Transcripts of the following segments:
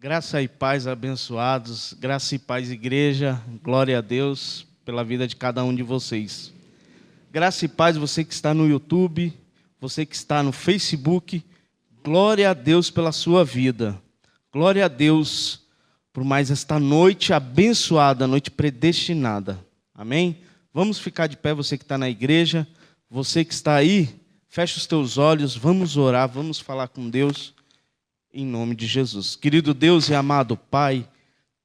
Graça e paz, abençoados, graça e paz, igreja, glória a Deus pela vida de cada um de vocês. Graça e paz, você que está no YouTube, você que está no Facebook, glória a Deus pela sua vida. Glória a Deus por mais esta noite abençoada, noite predestinada. Amém? Vamos ficar de pé, você que está na igreja, você que está aí, fecha os teus olhos, vamos orar, vamos falar com Deus. Em nome de Jesus. Querido Deus e amado Pai,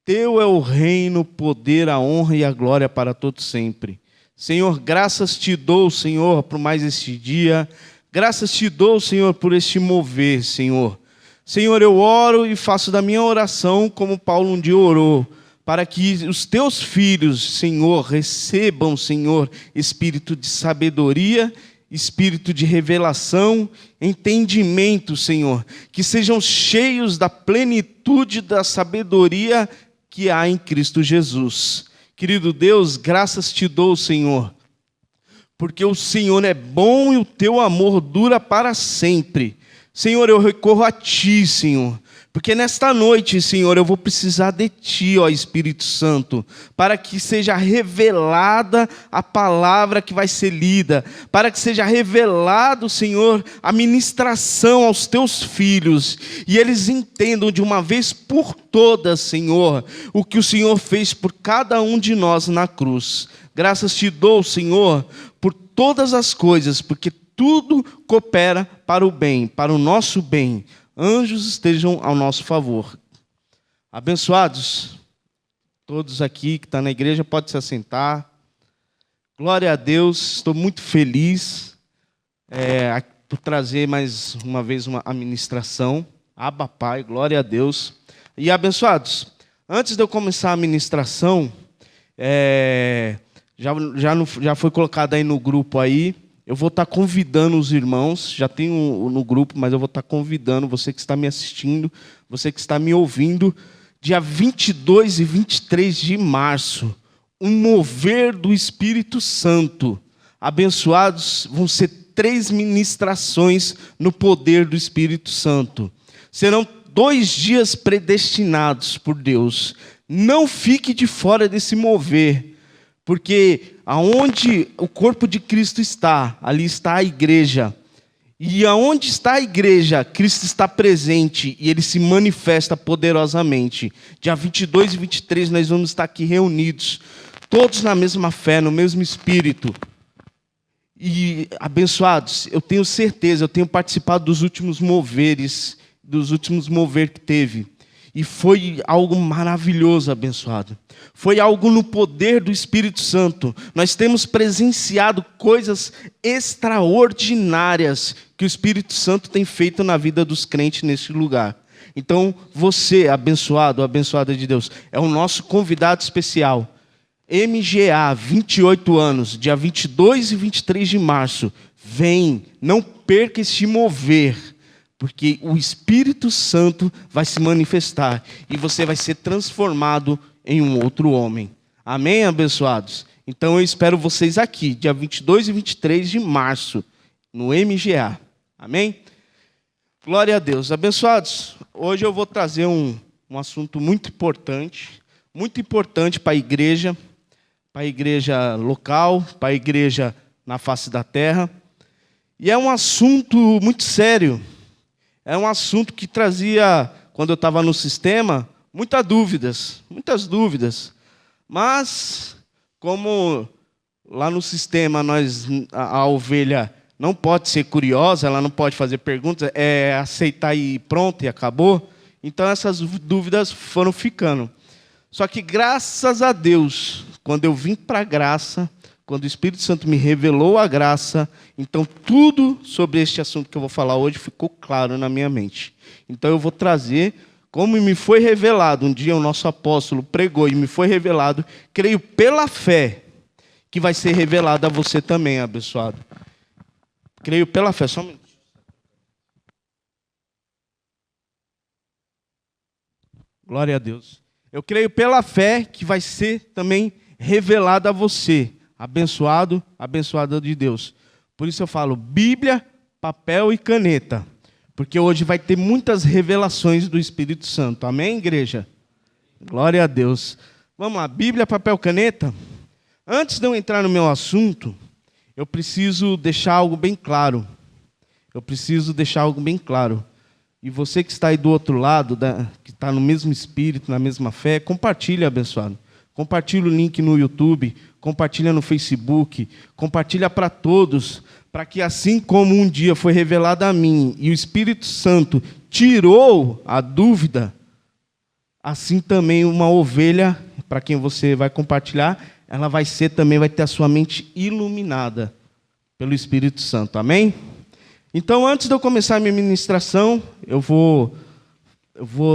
Teu é o reino, o poder, a honra e a glória para todos sempre. Senhor, graças Te dou, Senhor, por mais este dia. Graças Te dou, Senhor, por este mover, Senhor. Senhor, eu oro e faço da minha oração como Paulo um dia orou, para que os Teus filhos, Senhor, recebam, Senhor, espírito de sabedoria, espírito de revelação, entendimento, Senhor, que sejam cheios da plenitude da sabedoria que há em Cristo Jesus. Querido Deus, graças Te dou, Senhor, porque o Senhor é bom e o Teu amor dura para sempre. Senhor, eu recorro a Ti, Senhor, porque nesta noite, Senhor, eu vou precisar de Ti, ó Espírito Santo, para que seja revelada a palavra que vai ser lida, para que seja revelado, Senhor, a ministração aos Teus filhos, e eles entendam de uma vez por todas, Senhor, o que o Senhor fez por cada um de nós na cruz. Graças Te dou, Senhor, por todas as coisas, porque tudo coopera para o bem, para o nosso bem. Anjos estejam ao nosso favor. Abençoados, todos aqui que estão na igreja, pode se assentar. Glória a Deus, estou muito feliz por trazer mais uma vez uma ministração. Abba Pai, glória a Deus. E abençoados, antes de eu começar a ministração, já foi colocado aí no grupo aí. Eu vou estar convidando os irmãos, já tenho no grupo, mas eu vou estar convidando você que está me assistindo, você que está me ouvindo, dia 22 e 23 de março, um mover do Espírito Santo. Abençoados, vão ser 3 ministrações no poder do Espírito Santo. Serão 2 dias predestinados por Deus. Não fique de fora desse mover. Porque aonde o corpo de Cristo está, ali está a igreja. E aonde está a igreja, Cristo está presente e Ele se manifesta poderosamente. Dia 22 e 23 nós vamos estar aqui reunidos, todos na mesma fé, no mesmo Espírito. E abençoados, eu tenho certeza, eu tenho participado dos últimos moveres, que teve. E foi algo maravilhoso, abençoado. Foi algo no poder do Espírito Santo. Nós temos presenciado coisas extraordinárias que o Espírito Santo tem feito na vida dos crentes neste lugar. Então, você, abençoado, abençoada de Deus, é o nosso convidado especial. MGA, 28 anos, dia 22 e 23 de março. Vem, não perca este mover. Porque o Espírito Santo vai se manifestar e você vai ser transformado em um outro homem. Amém, abençoados? Então eu espero vocês aqui, dia 22 e 23 de março, no MGA. Amém? Glória a Deus. Abençoados, hoje eu vou trazer um assunto muito importante para a igreja local, para a igreja na face da terra. E é um assunto muito sério. É um assunto que trazia, quando eu estava no sistema, muitas dúvidas. Mas, como lá no sistema a ovelha não pode ser curiosa, ela não pode fazer perguntas, é aceitar e pronto, e acabou. Então essas dúvidas foram ficando. Só que graças a Deus, quando eu vim para a graça, quando o Espírito Santo me revelou a graça, então tudo sobre este assunto que eu vou falar hoje ficou claro na minha mente. Então eu vou trazer, como me foi revelado, um dia o nosso apóstolo pregou e me foi revelado, creio pela fé, que vai ser revelado a você também, abençoado. Creio pela fé, só um minuto. Glória a Deus. Eu creio pela fé que vai ser também revelado a você. Abençoado, abençoada de Deus. Por isso eu falo Bíblia, papel e caneta. Porque hoje vai ter muitas revelações do Espírito Santo. Amém, igreja? Glória a Deus. Vamos lá, Bíblia, papel, caneta. Antes de eu entrar no meu assunto, eu preciso deixar algo bem claro. E você que está aí do outro lado, que está no mesmo espírito, na mesma fé, compartilha, abençoado. Compartilha o link no YouTube, compartilha no Facebook, compartilha para todos, para que assim como um dia foi revelado a mim e o Espírito Santo tirou a dúvida, assim também uma ovelha, para quem você vai compartilhar, ela vai ter a sua mente iluminada pelo Espírito Santo. Amém? Então, antes de eu começar a minha ministração, eu vou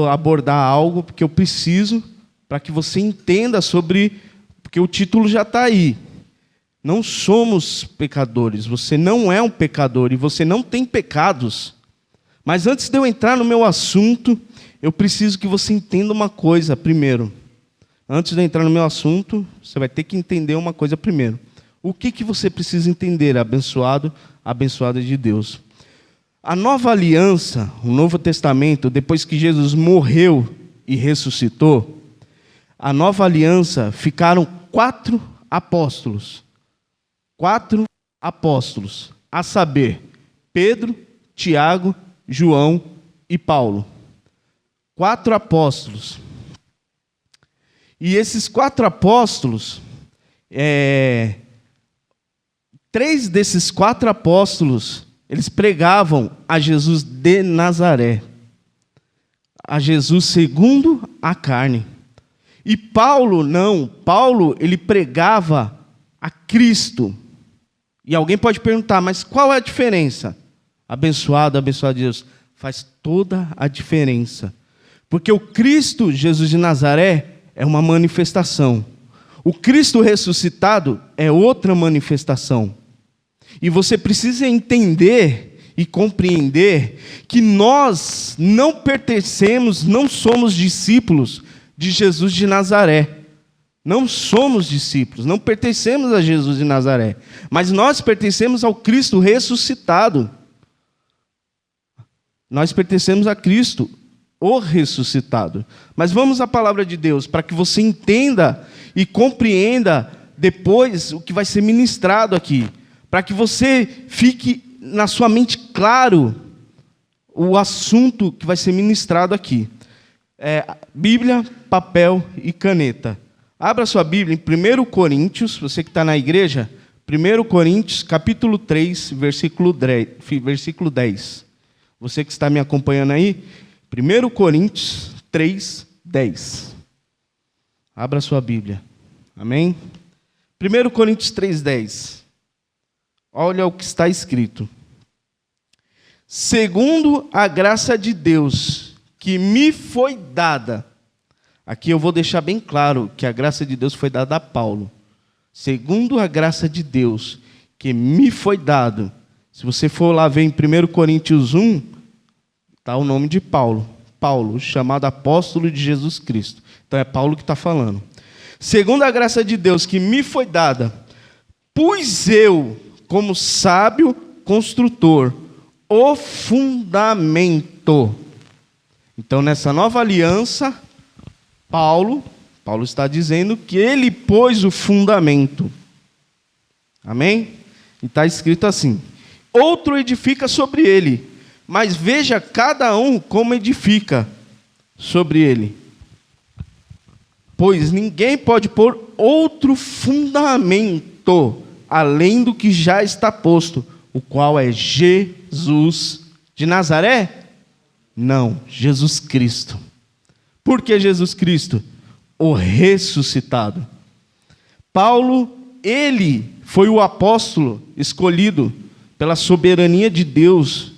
abordar algo, porque eu preciso, para que você entenda sobre, porque o título já está aí. Não somos pecadores, você não é um pecador e você não tem pecados. Mas antes de eu entrar no meu assunto, eu preciso que você entenda uma coisa primeiro. Antes de eu entrar no meu assunto, você vai ter que entender uma coisa primeiro. O que você precisa entender, abençoado, abençoada de Deus? A nova aliança, o Novo Testamento, depois que Jesus morreu e ressuscitou, a nova aliança ficaram 4 apóstolos. 4 apóstolos, a saber, Pedro, Tiago, João e Paulo. 4 apóstolos. E esses 4 apóstolos, 3 desses 4 apóstolos, eles pregavam a Jesus de Nazaré, a Jesus segundo a carne. E Paulo, não, Paulo, ele pregava a Cristo. E alguém pode perguntar, mas qual é a diferença? Abençoado, abençoado Deus, faz toda a diferença. Porque o Cristo, Jesus de Nazaré, é uma manifestação. O Cristo ressuscitado é outra manifestação. E você precisa entender e compreender que nós não pertencemos, não somos discípulos de Jesus de Nazaré. Não somos discípulos, não pertencemos a Jesus de Nazaré. Mas nós pertencemos ao Cristo ressuscitado. Nós pertencemos a Cristo, o ressuscitado. Mas vamos à palavra de Deus, para que você entenda e compreenda depois o que vai ser ministrado aqui. Para que você fique na sua mente claro o assunto que vai ser ministrado aqui. Bíblia, papel e caneta. Abra sua Bíblia em 1 Coríntios, você que está na igreja, 1 Coríntios, capítulo 3, versículo 10. Você que está me acompanhando aí, 1 Coríntios 3, 10. Abra sua Bíblia. Amém? 1 Coríntios 3, 10. Olha o que está escrito. Segundo a graça de Deus que me foi dada. Aqui eu vou deixar bem claro que a graça de Deus foi dada a Paulo. Segundo a graça de Deus que me foi dado. Se você for lá ver em 1 Coríntios 1, está o nome de Paulo. Paulo, chamado apóstolo de Jesus Cristo. Então é Paulo que está falando. Segundo a graça de Deus que me foi dada, pus eu, como sábio construtor, o fundamento. Então nessa nova aliança, Paulo está dizendo que ele pôs o fundamento. Amém? E está escrito assim: outro edifica sobre ele, mas veja cada um como edifica sobre ele. Pois ninguém pode pôr outro fundamento, além do que já está posto, o qual é Jesus de Nazaré? Não, Jesus Cristo. Por que Jesus Cristo? O ressuscitado. Paulo, ele foi o apóstolo escolhido pela soberania de Deus.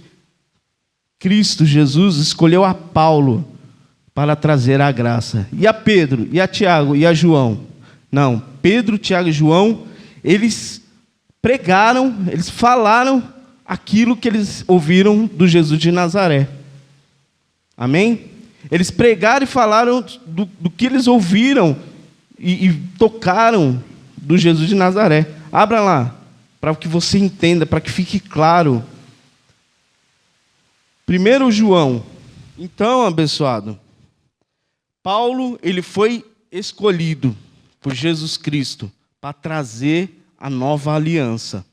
Cristo Jesus escolheu a Paulo para trazer a graça. E a Pedro, e a Tiago, e a João? Não, Pedro, Tiago e João, eles pregaram, eles falaram aquilo que eles ouviram do Jesus de Nazaré. Amém? Eles pregaram e falaram do que eles ouviram e tocaram do Jesus de Nazaré. Abra lá, para que você entenda, para que fique claro. 1 João. Então, abençoado, Paulo, ele foi escolhido por Jesus Cristo para trazer a nova aliança.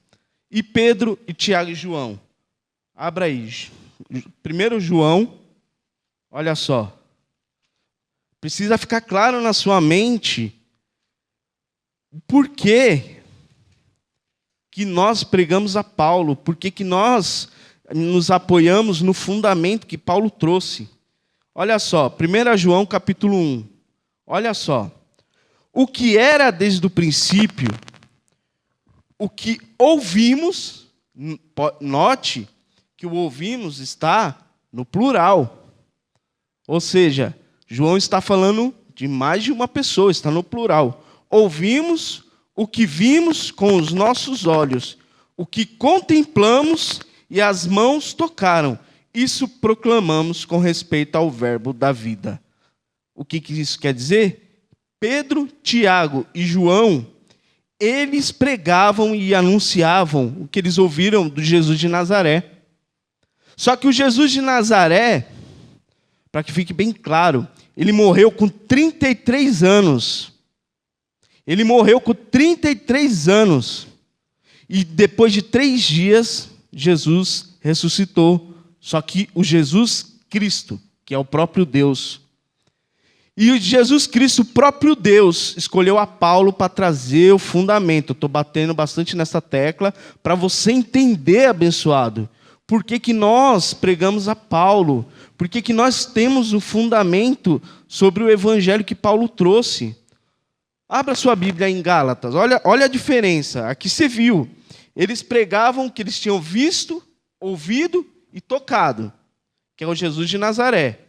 E Pedro, e Tiago e João. Abra aí. 1 João, olha só. Precisa ficar claro na sua mente por que nós pregamos a Paulo, por que nós nos apoiamos no fundamento que Paulo trouxe. Olha só, 1 João capítulo 1. Olha só. O que era desde o princípio, o que ouvimos, note que o ouvimos está no plural. Ou seja, João está falando de mais de uma pessoa, está no plural. Ouvimos o que vimos com os nossos olhos, o que contemplamos e as mãos tocaram. Isso proclamamos com respeito ao verbo da vida. O que isso quer dizer? Pedro, Tiago e João, eles pregavam e anunciavam o que eles ouviram do Jesus de Nazaré. Só que o Jesus de Nazaré, para que fique bem claro, ele morreu com 33 anos. Ele morreu com 33 anos. E depois de 3 dias, Jesus ressuscitou. Só que o Jesus Cristo, que é o próprio Deus. E o Jesus Cristo, o próprio Deus, escolheu a Paulo para trazer o fundamento. Estou batendo bastante nessa tecla para você entender, abençoado. Por que nós pregamos a Paulo? Por que nós temos o fundamento sobre o evangelho que Paulo trouxe? Abra sua Bíblia em Gálatas. Olha a diferença. Aqui você viu. Eles pregavam o que eles tinham visto, ouvido e tocado, que é o Jesus de Nazaré.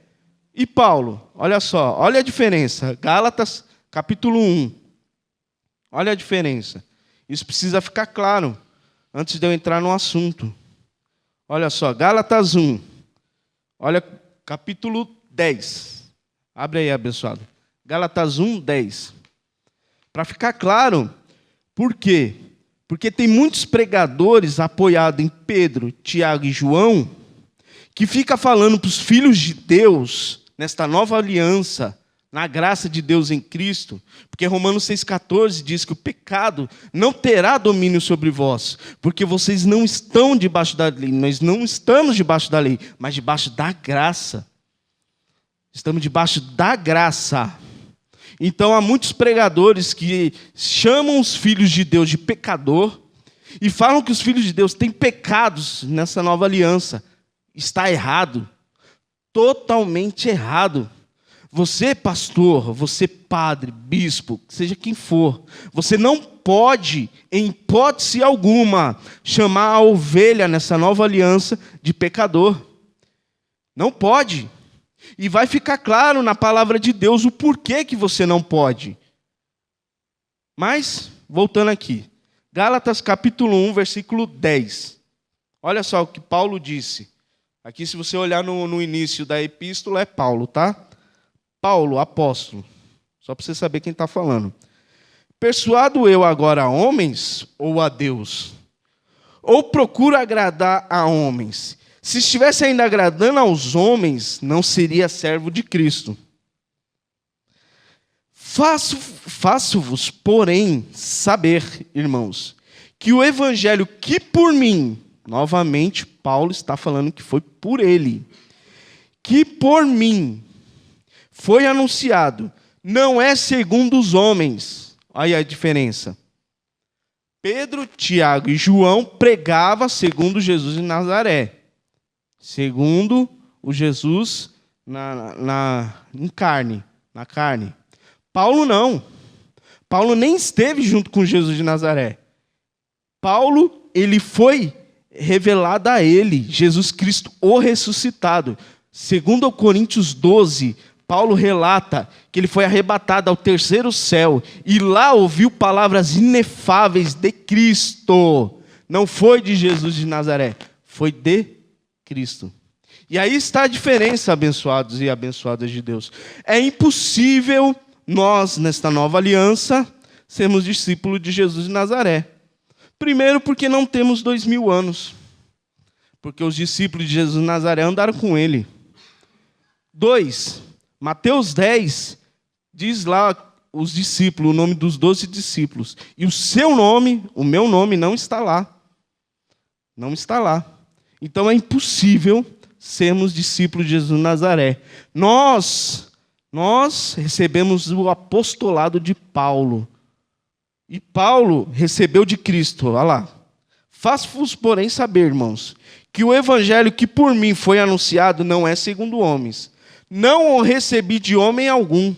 E Paulo, olha só, olha a diferença. Gálatas, capítulo 1. Olha a diferença. Isso precisa ficar claro antes de eu entrar no assunto. Olha só, Gálatas 1. Olha, capítulo 10. Abre aí, abençoado. Gálatas 1, 10. Para ficar claro, por quê? Porque tem muitos pregadores apoiados em Pedro, Tiago e João, que fica falando para os filhos de Deus, nesta nova aliança, na graça de Deus em Cristo, porque Romanos 6,14 diz que o pecado não terá domínio sobre vós, porque vocês não estão debaixo da lei, nós não estamos debaixo da lei, mas debaixo da graça. Estamos debaixo da graça. Então há muitos pregadores que chamam os filhos de Deus de pecador e falam que os filhos de Deus têm pecados nessa nova aliança. Está errado. Totalmente errado. Você, pastor, você, padre, bispo, seja quem for, você não pode, em hipótese alguma, chamar a ovelha nessa nova aliança de pecador. Não pode. E vai ficar claro na palavra de Deus o porquê que você não pode. Mas, voltando aqui. Gálatas capítulo 1, versículo 10. Olha só o que Paulo disse. Aqui, se você olhar no início da epístola, é Paulo, tá? Paulo, apóstolo. Só para você saber quem está falando. Persuado eu agora a homens ou a Deus? Ou procuro agradar a homens? Se estivesse ainda agradando aos homens, não seria servo de Cristo. Faço-vos, porém, saber, irmãos, que o evangelho que por mim, novamente, Paulo está falando que foi por ele, que por mim foi anunciado, não é segundo os homens. Olha a diferença. Pedro, Tiago e João pregavam segundo Jesus de Nazaré. Segundo o Jesus na carne. Paulo não. Paulo nem esteve junto com Jesus de Nazaré. Paulo, ele foi revelado a ele, Jesus Cristo, o ressuscitado. Segundo Coríntios 12, Paulo relata que ele foi arrebatado ao terceiro céu e lá ouviu palavras inefáveis de Cristo. Não foi de Jesus de Nazaré, foi de Cristo. E aí está a diferença, abençoados e abençoadas de Deus. É impossível nós, nesta nova aliança, sermos discípulos de Jesus de Nazaré. Primeiro porque não temos 2000 anos. porque os discípulos de Jesus de Nazaré andaram com ele. 2, Mateus 10, diz lá os discípulos, o nome dos 12 discípulos. E o seu nome, o meu nome, não está lá. Não está lá. Então é impossível sermos discípulos de Jesus de Nazaré. Nós recebemos o apostolado de Paulo. E Paulo recebeu de Cristo. Olha lá. Faço-vos, porém, saber, irmãos, que o evangelho que por mim foi anunciado não é segundo homens. Não o recebi de homem algum,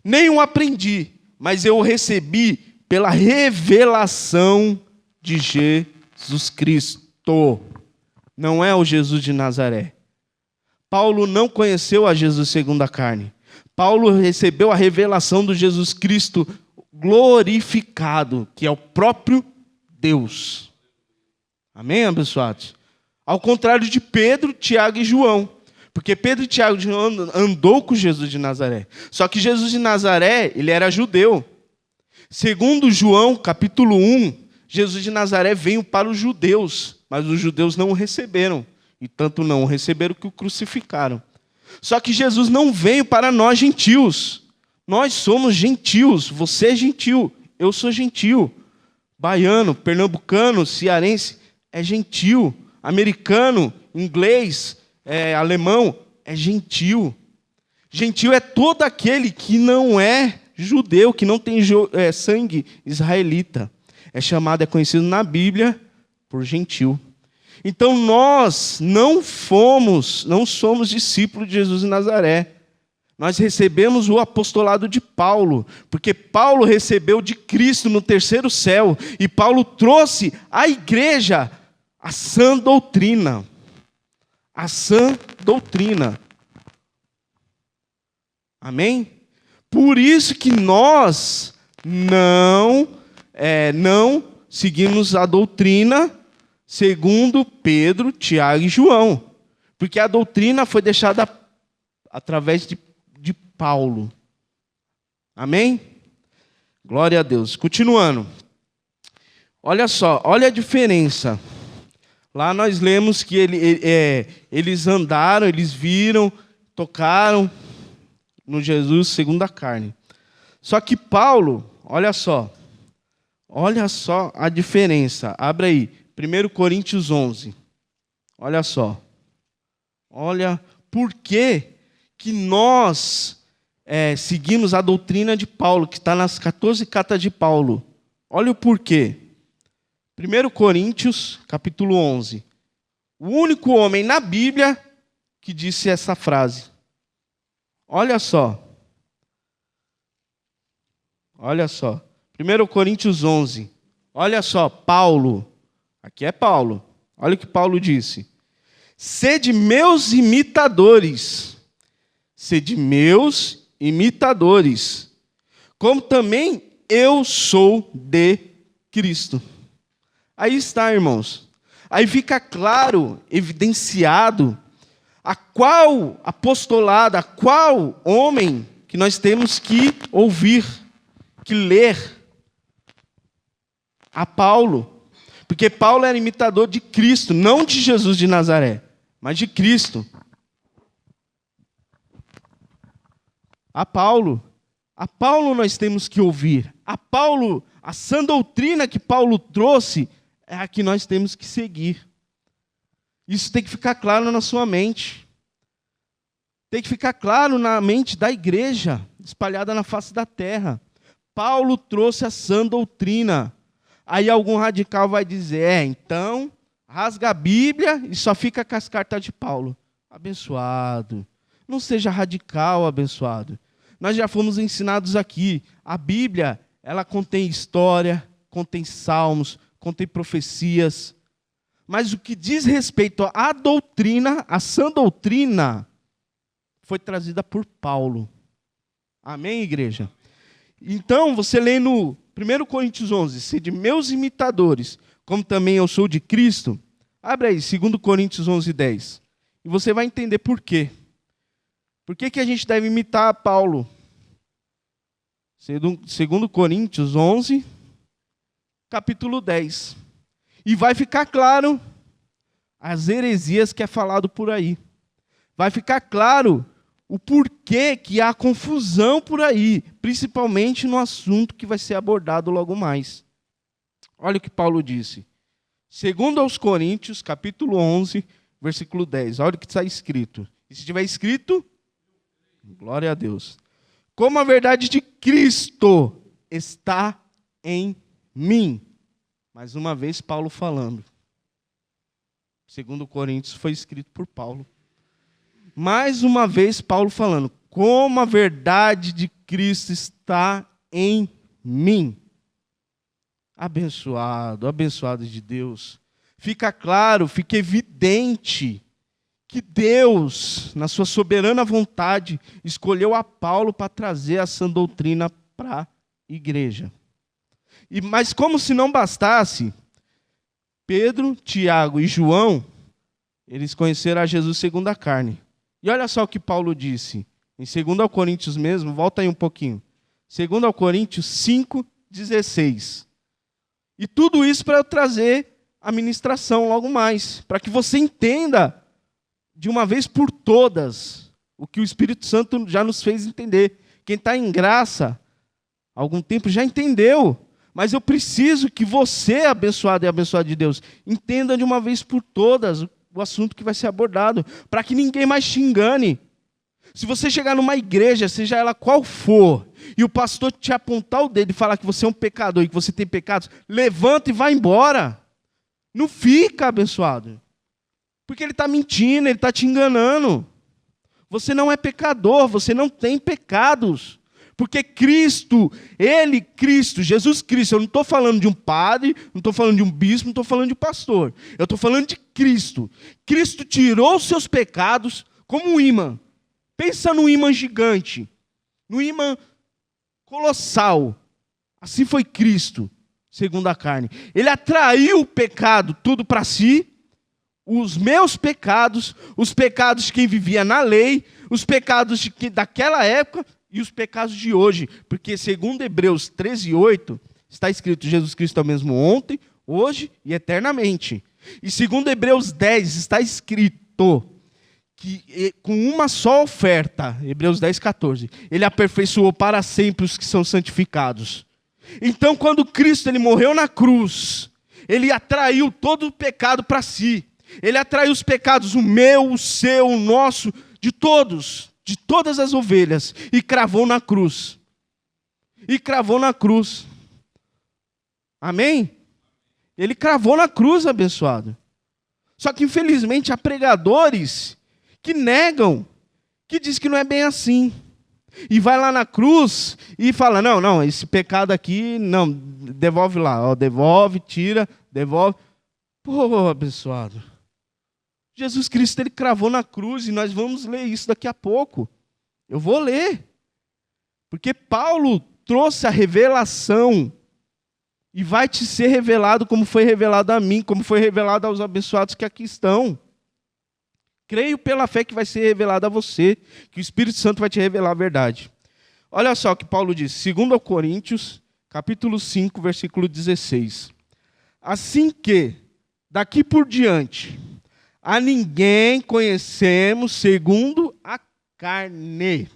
nem o aprendi, mas eu o recebi pela revelação de Jesus Cristo. Não é o Jesus de Nazaré. Paulo não conheceu a Jesus segundo a carne. Paulo recebeu a revelação do Jesus Cristo glorificado, que é o próprio Deus. Amém, abençoados? Ao contrário de Pedro, Tiago e João. Porque Pedro, Tiago e João andou com Jesus de Nazaré. Só que Jesus de Nazaré, ele era judeu. Segundo João, capítulo 1, Jesus de Nazaré veio para os judeus, mas os judeus não o receberam. E tanto não o receberam que o crucificaram. Só que Jesus não veio para nós gentios. Nós somos gentios. Você é gentil, eu sou gentil. Baiano, pernambucano, cearense é gentil. Americano, inglês, alemão é gentil. Gentil é todo aquele que não é judeu, que não tem sangue israelita. É conhecido na Bíblia por gentil. Então nós não somos discípulos de Jesus de Nazaré. Nós recebemos o apostolado de Paulo, porque Paulo recebeu de Cristo no terceiro céu, e Paulo trouxe à igreja a sã doutrina. A sã doutrina. Amém? Por isso que nós não seguimos a doutrina segundo Pedro, Tiago e João. Porque a doutrina foi deixada através de Paulo. Amém? Glória a Deus. Continuando. Olha só, olha a diferença. Lá nós lemos que eles andaram, eles viram, tocaram no Jesus segundo a carne. Só que Paulo, olha só a diferença. Abre aí, 1 Coríntios 11. Olha só. Olha por que nós seguimos a doutrina de Paulo, que está nas 14 cartas de Paulo. Olha o porquê. 1 Coríntios, capítulo 11. O único homem na Bíblia que disse essa frase. Olha só. Olha só. 1 Coríntios 11. Olha só, Paulo. Aqui é Paulo. Olha o que Paulo disse. Sede meus imitadores. Sede meus imitadores. Como também eu sou de Cristo. Aí está, irmãos. Aí fica claro, evidenciado, a qual apostolado, a qual homem que nós temos que ouvir, que ler. A Paulo. Porque Paulo era imitador de Cristo, não de Jesus de Nazaré, mas de Cristo. A Paulo nós temos que ouvir. A sã doutrina que Paulo trouxe é a que nós temos que seguir. Isso tem que ficar claro na sua mente. Tem que ficar claro na mente da igreja, espalhada na face da terra. Paulo trouxe a sã doutrina. Aí algum radical vai dizer, então, rasga a Bíblia e só fica com as cartas de Paulo. Abençoado. Não seja radical, abençoado. Nós já fomos ensinados aqui. A Bíblia, ela contém história, contém salmos, contém profecias. Mas o que diz respeito à doutrina, a sã doutrina, foi trazida por Paulo. Amém, igreja? Então, você lê no 1 Coríntios 11, sede meus imitadores, como também eu sou de Cristo. Abre aí, 2 Coríntios 11, 10. E você vai entender por quê. Por que a gente deve imitar Paulo? 2 Coríntios 11, capítulo 10. E vai ficar claro as heresias que é falado por aí. Vai ficar claro o porquê que há confusão por aí, principalmente no assunto que vai ser abordado logo mais. Olha o que Paulo disse. Segundo aos Coríntios, capítulo 11, versículo 10. Olha o que está escrito. E se estiver escrito, glória a Deus. Como a verdade de Cristo está em mim. Mais uma vez, Paulo falando. Segundo Coríntios foi escrito por Paulo. Mais uma vez, Paulo falando. Como a verdade de Cristo está em mim. Abençoado, abençoado de Deus. Fica claro, fica evidente que Deus, na sua soberana vontade, escolheu a Paulo para trazer essa doutrina para a igreja. Mas como se não bastasse, Pedro, Tiago e João, eles conheceram a Jesus segundo a carne. E olha só o que Paulo disse, em 2 Coríntios mesmo, volta aí um pouquinho. 2 Coríntios 5:16. E tudo isso para eu trazer a ministração logo mais, para que você entenda de uma vez por todas o que o Espírito Santo já nos fez entender. Quem está em graça há algum tempo já entendeu, mas eu preciso que você, abençoado e abençoado de Deus, entenda de uma vez por todas o assunto que vai ser abordado, para que ninguém mais te engane. Se você chegar numa igreja, seja ela qual for, e o pastor te apontar o dedo e falar que você é um pecador e que você tem pecados, levanta e vai embora. Não fica, abençoado. Porque ele está mentindo, ele está te enganando. Você não é pecador, você não tem pecados. Porque Cristo, Jesus Cristo, eu não estou falando de um padre, não estou falando de um bispo, não estou falando de um pastor. Eu estou falando de Cristo. Cristo tirou os seus pecados como um ímã. Pensa num ímã gigante, num ímã colossal. Assim foi Cristo, segundo a carne. Ele atraiu o pecado tudo para si, os meus pecados, os pecados de quem vivia na lei, os pecados daquela época e os pecados de hoje. Porque segundo Hebreus 13:8, está escrito, Jesus Cristo é o mesmo ontem, hoje e eternamente. E segundo Hebreus 10, está escrito que com uma só oferta, Hebreus 10:14, ele aperfeiçoou para sempre os que são santificados. Então, quando Cristo ele morreu na cruz, ele atraiu todo o pecado para si. Ele atraiu os pecados, o meu, o seu, o nosso, de todos, de todas as ovelhas, e cravou na cruz. E cravou na cruz. Amém? Ele cravou na cruz, abençoado. Só que, infelizmente, há pregadores que negam, que diz que não é bem assim. E vai lá na cruz e fala, não, esse pecado aqui, não, devolve lá, ó, devolve, tira, devolve. Pô, abençoado. Jesus Cristo, ele cravou na cruz e nós vamos ler isso daqui a pouco. Eu vou ler. Porque Paulo trouxe a revelação e vai te ser revelado como foi revelado a mim, como foi revelado aos abençoados que aqui estão. Creio pela fé que vai ser revelado a você, que o Espírito Santo vai te revelar a verdade. Olha só o que Paulo diz, 2 Coríntios, capítulo 5, versículo 16. Assim que, daqui por diante, a ninguém conhecemos segundo a carne,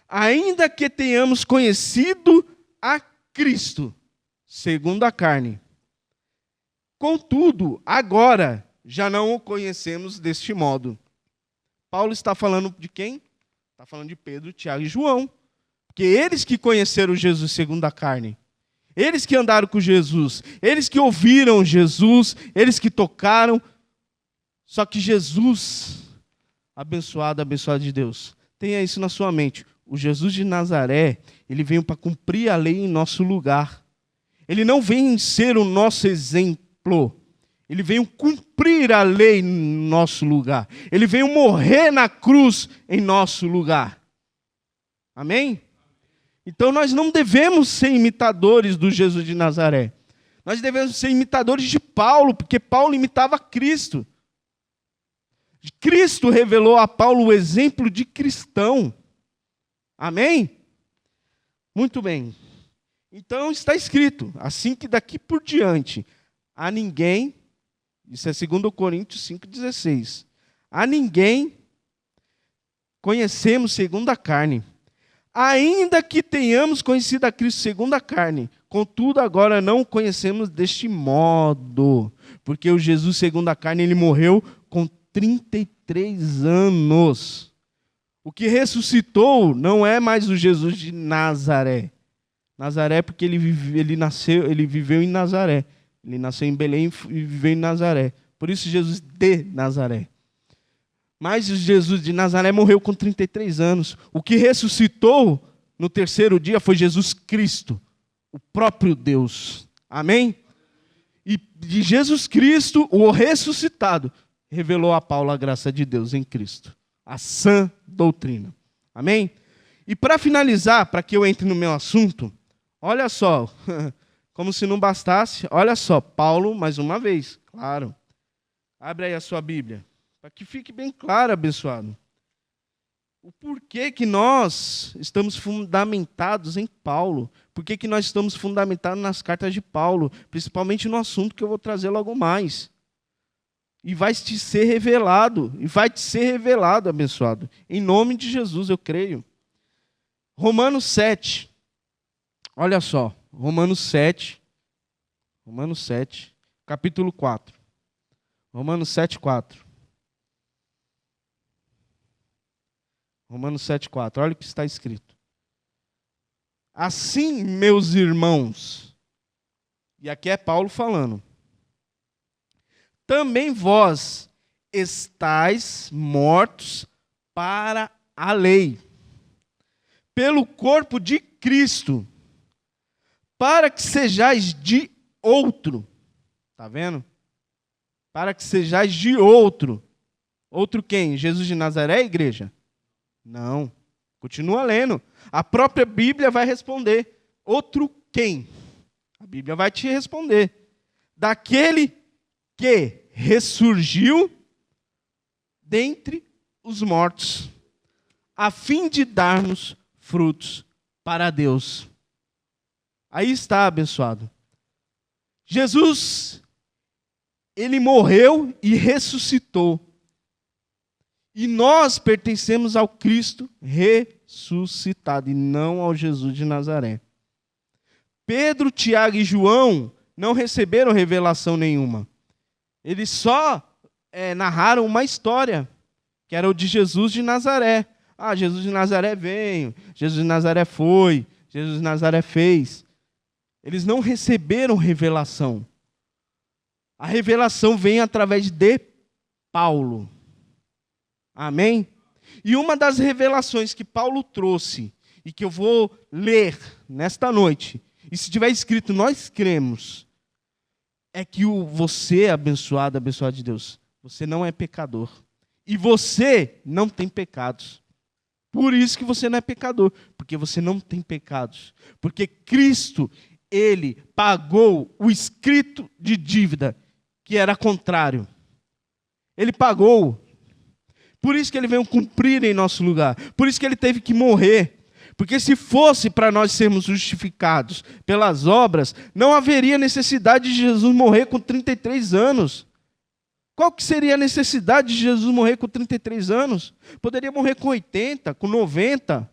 ainda que tenhamos conhecido a Cristo, segundo a carne. Contudo, agora, já não o conhecemos deste modo. Paulo está falando de quem? Está falando de Pedro, Tiago e João. Porque eles que conheceram Jesus segundo a carne. Eles que andaram com Jesus. Eles que ouviram Jesus. Eles que tocaram. Só que Jesus, abençoado de Deus, tenha isso na sua mente. O Jesus de Nazaré, ele veio para cumprir a lei em nosso lugar. Ele não vem ser o nosso exemplo. Ele veio cumprir a lei em nosso lugar. Ele veio morrer na cruz em nosso lugar. Amém? Então nós não devemos ser imitadores do Jesus de Nazaré. Nós devemos ser imitadores de Paulo, porque Paulo imitava Cristo. Cristo revelou a Paulo o exemplo de cristão. Amém? Muito bem. Então está escrito, assim que daqui por diante, a ninguém Isso é 2 Coríntios 5,16. A ninguém conhecemos segundo a carne. Ainda que tenhamos conhecido a Cristo segundo a carne, contudo agora não o conhecemos deste modo. Porque o Jesus segundo a carne, ele morreu com 33 anos. O que ressuscitou não é mais o Jesus de Nazaré. Nazaré porque ele viveu em Nazaré. Ele nasceu em Belém e viveu em Nazaré. Por isso Jesus de Nazaré. Mas o Jesus de Nazaré morreu com 33 anos. O que ressuscitou no terceiro dia foi Jesus Cristo, o próprio Deus. Amém? E de Jesus Cristo, o ressuscitado, revelou a Paulo a graça de Deus em Cristo. A sã doutrina. Amém? E para finalizar, para que eu entre no meu assunto, olha só, como se não bastasse, olha só, Paulo, mais uma vez, claro. Abre aí a sua Bíblia, para que fique bem claro, abençoado. O porquê que nós estamos fundamentados em Paulo. Por que nós estamos fundamentados nas cartas de Paulo, principalmente no assunto que eu vou trazer logo mais. E vai te ser revelado, abençoado. Em nome de Jesus, eu creio. Romanos 7. Olha só, Romanos 7, capítulo 4. Romanos 7, 4. Romanos 7, 4. Olha o que está escrito. Assim, meus irmãos, e aqui é Paulo falando, também vós estáis mortos para a lei, pelo corpo de Cristo, para que sejais de outro. Está vendo? Para que sejais de outro. Outro quem? Jesus de Nazaré, igreja? Não. Continua lendo. A própria Bíblia vai responder. Outro quem? A Bíblia vai te responder. Daquele que ressurgiu dentre os mortos, a fim de dar-nos frutos para Deus. Aí está, abençoado. Jesus, ele morreu e ressuscitou. E nós pertencemos ao Cristo ressuscitado e não ao Jesus de Nazaré. Pedro, Tiago e João não receberam revelação nenhuma. Eles só narraram uma história, que era o de Jesus de Nazaré. Ah, Jesus de Nazaré veio, Jesus de Nazaré foi, Jesus de Nazaré fez. Eles não receberam revelação. A revelação vem através de Paulo. Amém? E uma das revelações que Paulo trouxe, e que eu vou ler nesta noite, e se tiver escrito, nós cremos, é que você, abençoado de Deus, você não é pecador. E você não tem pecados. Por isso que você não é pecador, porque você não tem pecados. Porque Cristo, ele pagou o escrito de dívida, que era contrário. Ele pagou. Por isso que ele veio cumprir em nosso lugar. Por isso que ele teve que morrer. Porque se fosse para nós sermos justificados pelas obras, não haveria necessidade de Jesus morrer com 33 anos. Qual que seria a necessidade de Jesus morrer com 33 anos? Poderia morrer com 80, com 90.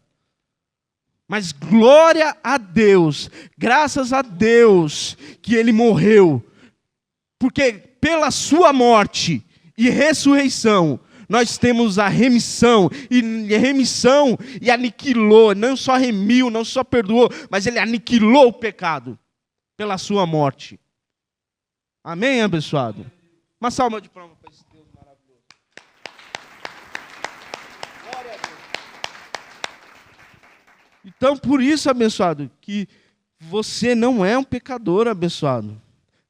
Mas glória a Deus, graças a Deus que ele morreu. Porque pela sua morte e ressurreição, nós temos a remissão, e aniquilou, não só remiu, não só perdoou, mas ele aniquilou o pecado pela sua morte. Amém, abençoado? Uma salva de palmas para esse Deus maravilhoso. Glória a Deus. Então, por isso, abençoado, que você não é um pecador, abençoado.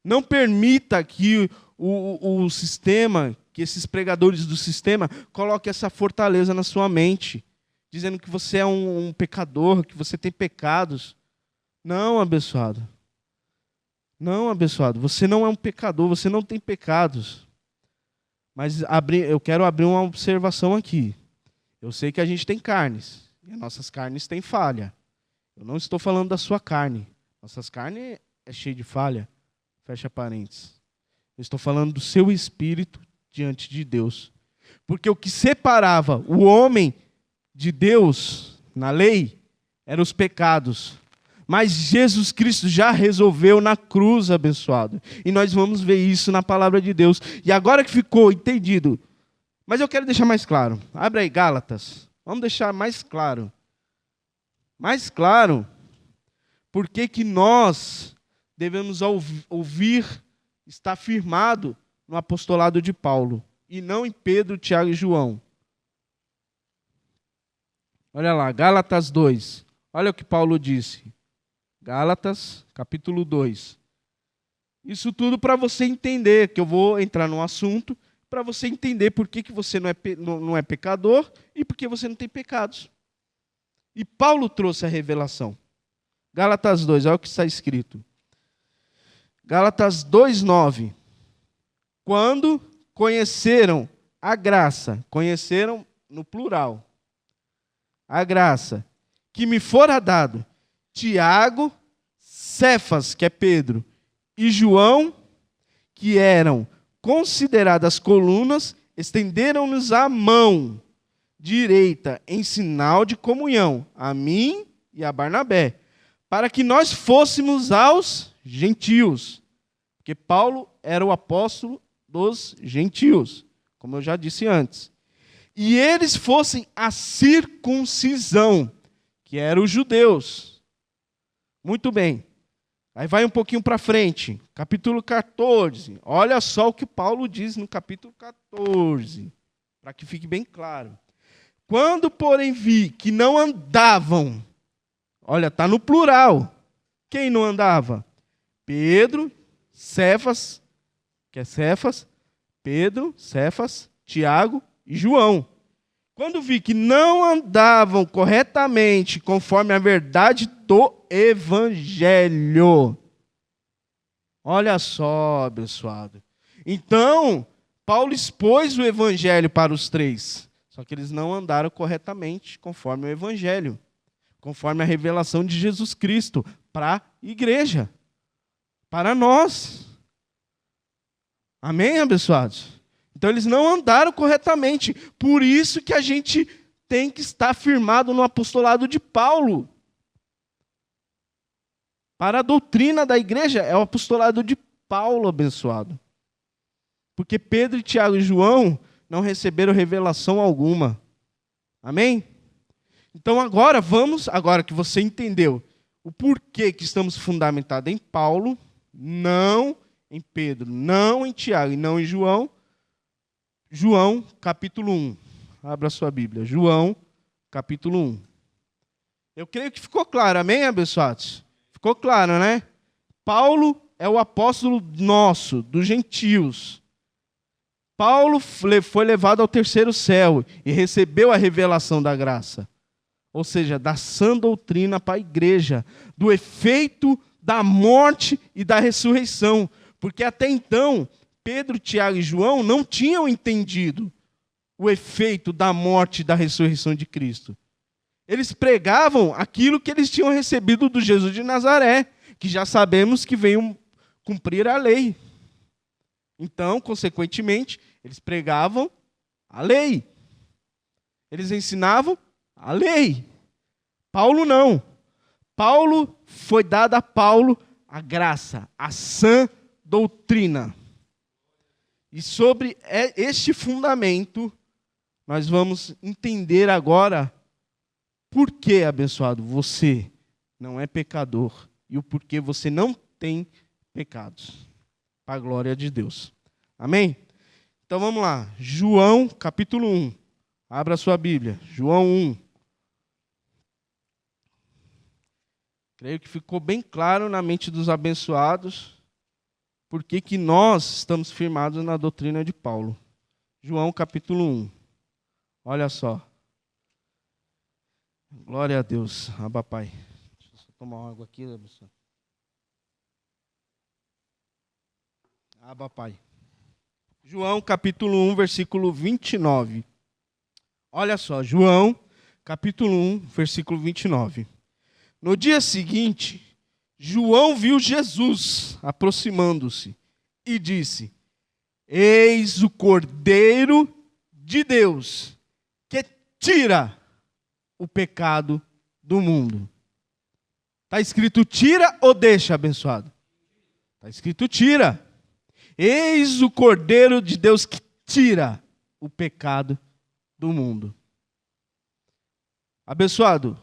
Não permita que o sistema, que esses pregadores do sistema coloquem essa fortaleza na sua mente, dizendo que você é um pecador, que você tem pecados. Não, abençoado. Não, abençoado. Você não é um pecador, você não tem pecados. Mas eu quero abrir uma observação aqui. Eu sei que a gente tem carnes, e as nossas carnes têm falha. Eu não estou falando da sua carne. Nossas carnes é cheia de falha. Fecha parênteses. Eu estou falando do seu espírito diante de Deus. Porque o que separava o homem de Deus na lei eram os pecados. Mas Jesus Cristo já resolveu na cruz, abençoado. E nós vamos ver isso na palavra de Deus. E agora que ficou entendido, mas eu quero deixar mais claro. Abre aí Gálatas. Vamos deixar mais claro. Mais claro. Por que nós devemos ouvir, estar firmado no apostolado de Paulo. E não em Pedro, Tiago e João. Olha lá, Gálatas 2. Olha o que Paulo disse. Gálatas, capítulo 2. Isso tudo para você entender, que eu vou entrar num assunto, para você entender por que você não é pecador e por que você não tem pecados. E Paulo trouxe a revelação. Gálatas 2, olha o que está escrito. Gálatas 2:9. Quando conheceram a graça, conheceram no plural, a graça que me fora dado, Tiago, Cefas, que é Pedro, e João, que eram consideradas colunas, estenderam-nos a mão direita em sinal de comunhão, a mim e a Barnabé, para que nós fôssemos aos gentios. Porque Paulo era o apóstolo dos gentios, como eu já disse antes. E eles fossem a circuncisão, que eram os judeus. Muito bem. Aí vai um pouquinho para frente, capítulo 14. Olha só o que Paulo diz no capítulo 14, para que fique bem claro. Quando, porém, vi que não andavam, olha, está no plural. Quem não andava? Pedro, Cefas, que é Cefas, Pedro, Cefas, Tiago e João. Quando vi que não andavam corretamente conforme a verdade do Evangelho. Olha só, abençoado. Então, Paulo expôs o Evangelho para os três. Só que eles não andaram corretamente conforme o Evangelho. Conforme a revelação de Jesus Cristo para a igreja. Para nós. Amém, abençoados? Então eles não andaram corretamente. Por isso que a gente tem que estar firmado no apostolado de Paulo. Para a doutrina da igreja é o apostolado de Paulo, abençoado. Porque Pedro, Tiago e João não receberam revelação alguma. Amém? Então agora que você entendeu o porquê que estamos fundamentados em Paulo, não em Pedro, não em Tiago e não em João. João, capítulo 1. Abra a sua Bíblia. João, capítulo 1. Eu creio que ficou claro, amém, abençoados? Ficou claro, né? Paulo é o apóstolo nosso, dos gentios. Paulo foi levado ao terceiro céu e recebeu a revelação da graça. Ou seja, da sã doutrina para a igreja, do efeito da morte e da ressurreição. Porque até então, Pedro, Tiago e João não tinham entendido o efeito da morte e da ressurreição de Cristo. Eles pregavam aquilo que eles tinham recebido do Jesus de Nazaré, que já sabemos que veio cumprir a lei. Então, consequentemente, eles pregavam a lei. Eles ensinavam a lei. Paulo não. Paulo foi dada a Paulo a graça, a sã doutrina. E sobre este fundamento, nós vamos entender agora por que, abençoado, você não é pecador e o porquê você não tem pecados. Para a glória de Deus. Amém? Então vamos lá. João, capítulo 1. Abra a sua Bíblia. João 1. Creio que ficou bem claro na mente dos abençoados por que nós estamos firmados na doutrina de Paulo. João capítulo 1. Olha só. Glória a Deus. Abba, Pai. Deixa eu só tomar uma água aqui, abençoado. Abba, Pai. João capítulo 1, versículo 29. Olha só, João capítulo 1, versículo 29. No dia seguinte, João viu Jesus aproximando-se e disse: Eis o Cordeiro de Deus, que tira o pecado do mundo. Está escrito tira ou deixa, abençoado? Está escrito tira. Eis o Cordeiro de Deus que tira o pecado do mundo. Abençoado,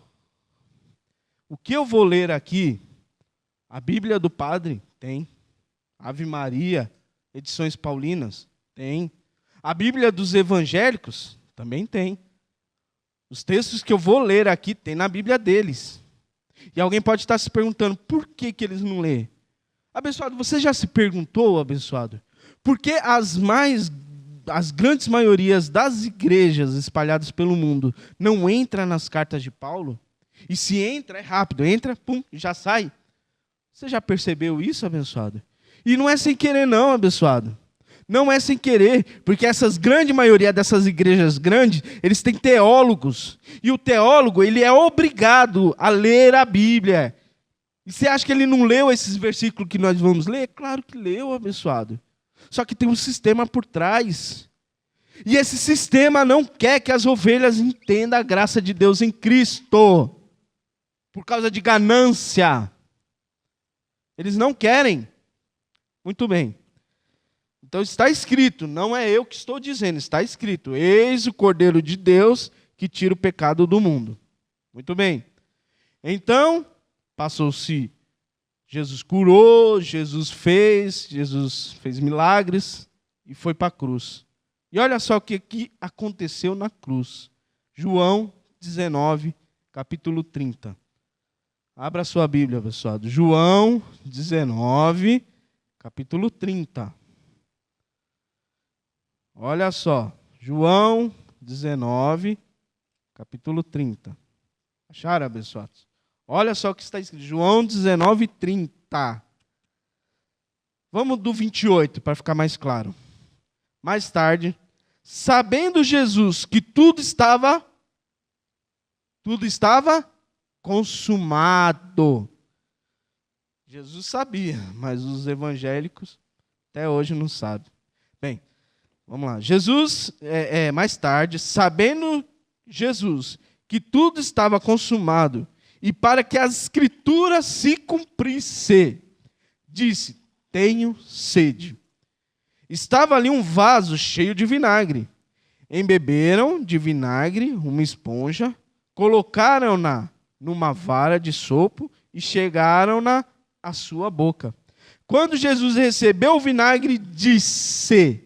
o que eu vou ler aqui, a Bíblia do Padre tem, Ave Maria, Edições Paulinas, tem. A Bíblia dos Evangélicos também tem. Os textos que eu vou ler aqui tem na Bíblia deles. E alguém pode estar se perguntando, por que eles não lêem? Abençoado, você já se perguntou, abençoado, por que as grandes maiorias das igrejas espalhadas pelo mundo não entram nas cartas de Paulo? E se entra, é rápido, entra, pum, já sai. Você já percebeu isso, abençoado? E não é sem querer não, abençoado. Não é sem querer, porque essas grande maioria dessas igrejas grandes, eles têm teólogos. E o teólogo, ele é obrigado a ler a Bíblia. E você acha que ele não leu esses versículos que nós vamos ler? Claro que leu, abençoado. Só que tem um sistema por trás. E esse sistema não quer que as ovelhas entendam a graça de Deus em Cristo. Por causa de ganância. Eles não querem. Muito bem. Então está escrito, não é eu que estou dizendo, está escrito: eis o Cordeiro de Deus que tira o pecado do mundo. Muito bem. Então, passou-se, Jesus curou, Jesus fez milagres e foi para a cruz. E olha só o que aconteceu na cruz. João 19, capítulo 30. Abra a sua Bíblia, pessoal. João 19, capítulo 30. Olha só. João 19, capítulo 30. Acharam, abençoados? Olha só o que está escrito. João 19, 30. Vamos do 28, para ficar mais claro. Mais tarde, sabendo Jesus que tudo estava consumado. Jesus sabia, mas os evangélicos até hoje não sabem. Bem, vamos lá. Jesus, mais tarde, sabendo Jesus que tudo estava consumado, e para que as escrituras se cumprissem, disse: tenho sede. Estava ali um vaso cheio de vinagre. Embeberam de vinagre uma esponja, colocaram-na numa vara de sopo e chegaram-na à sua boca. Quando Jesus recebeu o vinagre, disse: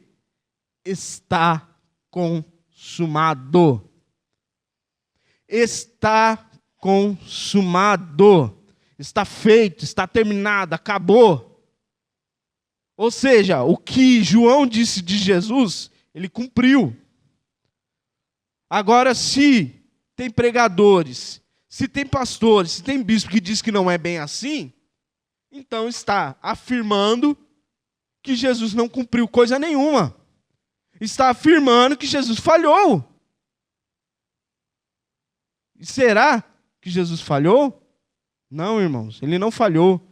está consumado. Está consumado. Está feito, está terminado, acabou. Ou seja, o que João disse de Jesus, ele cumpriu. Agora, se tem pregadores, se tem pastores, se tem bispo que diz que não é bem assim, então está afirmando que Jesus não cumpriu coisa nenhuma. Está afirmando que Jesus falhou. E será que Jesus falhou? Não, irmãos, ele não falhou.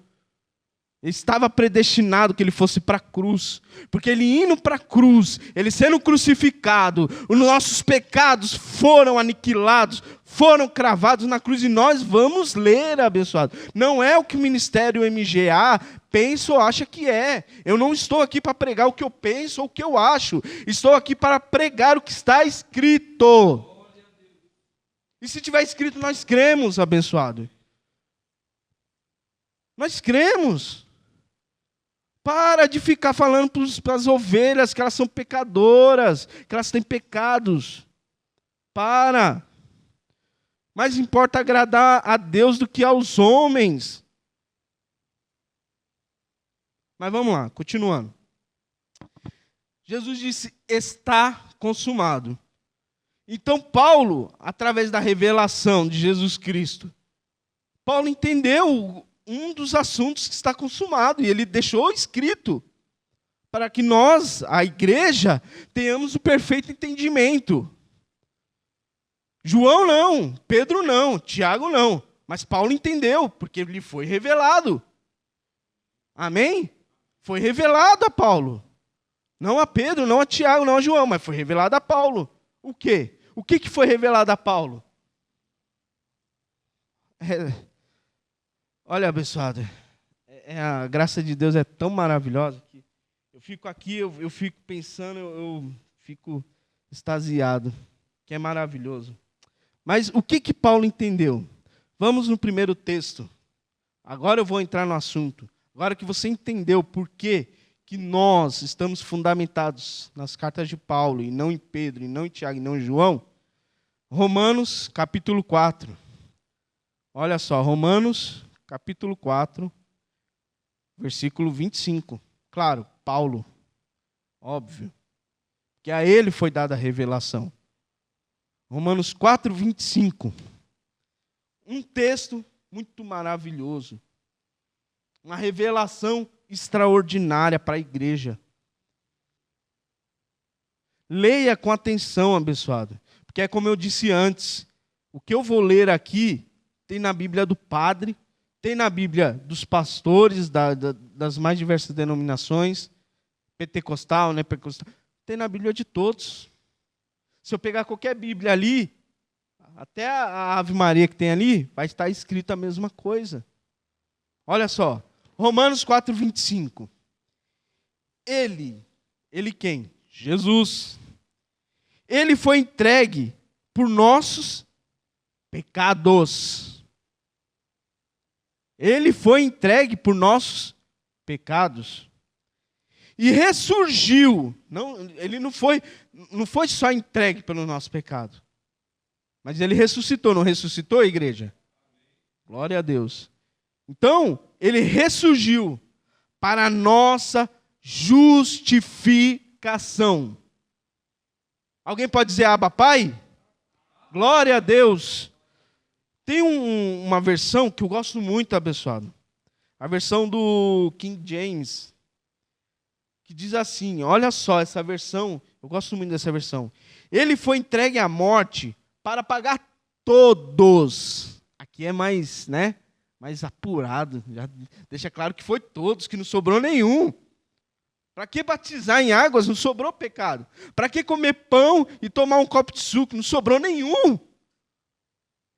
Estava predestinado que ele fosse para a cruz, porque ele indo para a cruz, ele sendo crucificado, os nossos pecados foram aniquilados, foram cravados na cruz, e nós vamos ler, abençoado. Não é o que o Ministério MGA pensa ou acha que é. Eu não estou aqui para pregar o que eu penso ou o que eu acho, estou aqui para pregar o que está escrito. E se tiver escrito, nós cremos, abençoado. Nós cremos. Para de ficar falando para as ovelhas que elas são pecadoras, que elas têm pecados. Para. Mais importa agradar a Deus do que aos homens. Mas vamos lá, continuando. Jesus disse: está consumado. Então Paulo, através da revelação de Jesus Cristo, Paulo entendeu um dos assuntos que está consumado, e ele deixou escrito, para que nós, a igreja, tenhamos o perfeito entendimento. João não, Pedro não, Tiago não, mas Paulo entendeu, porque lhe foi revelado. Amém? Foi revelado a Paulo. Não a Pedro, não a Tiago, não a João, mas foi revelado a Paulo. O quê? O que foi revelado a Paulo? Olha, abençoado, a graça de Deus é tão maravilhosa que eu fico aqui, eu fico pensando, eu fico extasiado, que é maravilhoso. Mas o que Paulo entendeu? Vamos no primeiro texto. Agora eu vou entrar no assunto. Agora que você entendeu por que nós estamos fundamentados nas cartas de Paulo, e não em Pedro, e não em Tiago, e não em João, Romanos capítulo 4. Olha só, Romanos capítulo 4, versículo 25. Claro, Paulo, óbvio, que a ele foi dada a revelação. Romanos 4, 25. Um texto muito maravilhoso. Uma revelação extraordinária para a igreja. Leia com atenção, abençoado. Porque é como eu disse antes, o que eu vou ler aqui tem na Bíblia do padre, tem na Bíblia dos pastores das mais diversas denominações, pentecostal, né, pentecostal, tem na Bíblia de todos. Se eu pegar qualquer Bíblia ali, até a Ave Maria que tem ali, vai estar escrita a mesma coisa. Olha só, Romanos 4, 25. Ele quem? Jesus. Ele foi entregue por nossos pecados. Ele foi entregue por nossos pecados. E ressurgiu. Ele não foi só entregue pelo nosso pecado. Mas ele ressuscitou. Não ressuscitou, igreja? Glória a Deus. Então, ele ressurgiu para a nossa justificação. Alguém pode dizer Abba, Pai? Glória a Deus. Tem uma versão que eu gosto muito, abençoado. A versão do King James, que diz assim, olha só essa versão, eu gosto muito dessa versão. Ele foi entregue à morte para pagar todos. Aqui é mais, né, mais apurado, já deixa claro que foi todos, que não sobrou nenhum. Para que batizar em águas? Não sobrou pecado. Para que comer pão e tomar um copo de suco? Não sobrou nenhum.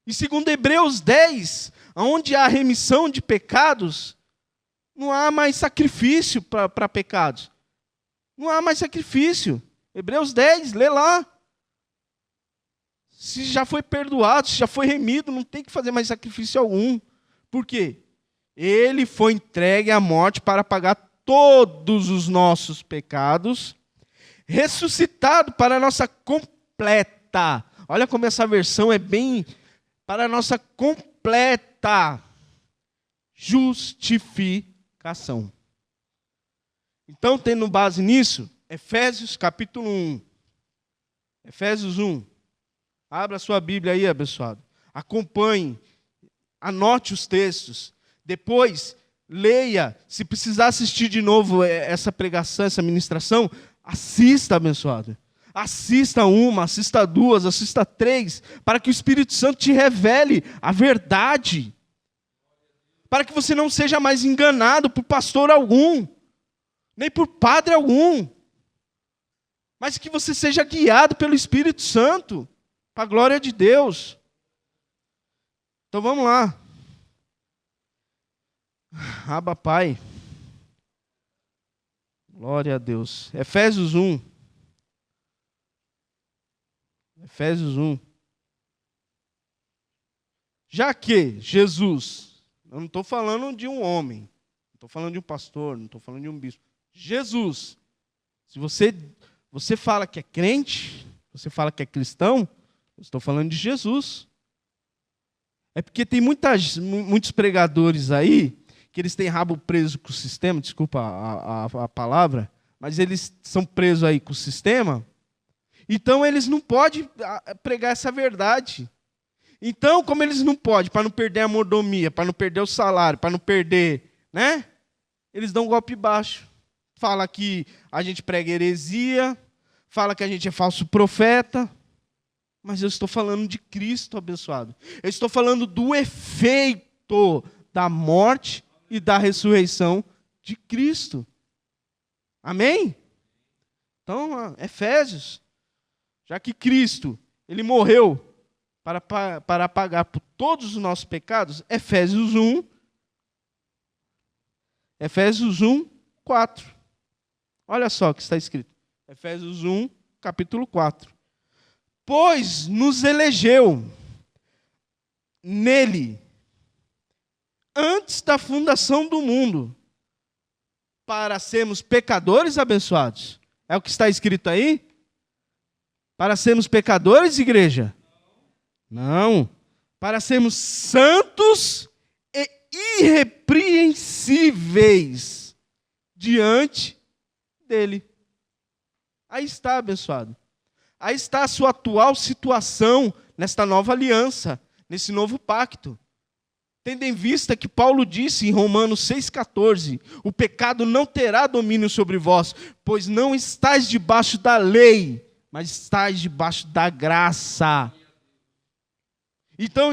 E segundo Hebreus 10, onde há remissão de pecados, não há mais sacrifício para pecados. Não há mais sacrifício. Hebreus 10, lê lá. Se já foi perdoado, se já foi remido, não tem que fazer mais sacrifício algum. Por quê? Ele foi entregue à morte para pagar todos os nossos pecados, ressuscitado para a nossa completa. Olha como essa versão é bem... para a nossa completa justificação. Então, tendo base nisso, Efésios capítulo 1. Efésios 1. Abra sua Bíblia aí, abençoado. Acompanhe, anote os textos. Depois, leia. Se precisar assistir de novo essa pregação, essa ministração, assista, abençoado. Assista uma, assista duas, assista três, para que o Espírito Santo te revele a verdade. Para que você não seja mais enganado por pastor algum, nem por padre algum, mas que você seja guiado pelo Espírito Santo, para a glória de Deus. Então vamos lá. Abba, Pai. Glória a Deus. Efésios 1. Efésios 1. Já que Jesus, eu não estou falando de um homem, não estou falando de um pastor, não estou falando de um bispo. Jesus, se você fala que é crente, você fala que é cristão, eu estou falando de Jesus. É porque tem muitos pregadores aí, que eles têm rabo preso com o sistema, desculpa a palavra, mas eles são presos aí com o sistema. Então, eles não podem pregar essa verdade. Então, como eles não podem, para não perder a mordomia, para não perder o salário, para não perder, né? Eles dão um golpe baixo. Fala que a gente prega heresia, fala que a gente é falso profeta. Mas eu estou falando de Cristo, abençoado. Eu estou falando do efeito da morte e da ressurreição de Cristo. Amém? Então, Efésios, já que Cristo, ele morreu para pagar por todos os nossos pecados, Efésios 1, 4. Olha só o que está escrito. Efésios 1, capítulo 4. Pois nos elegeu nele, antes da fundação do mundo, para sermos pecadores abençoados. É o que está escrito aí? Para sermos pecadores, igreja? Não. Para sermos santos e irrepreensíveis diante dele. Aí está, abençoado. Aí está a sua atual situação nesta nova aliança, nesse novo pacto. Tendo em vista que Paulo disse em Romanos 6,14, o pecado não terá domínio sobre vós, pois não estáis debaixo da lei, mas estáis debaixo da graça. Então,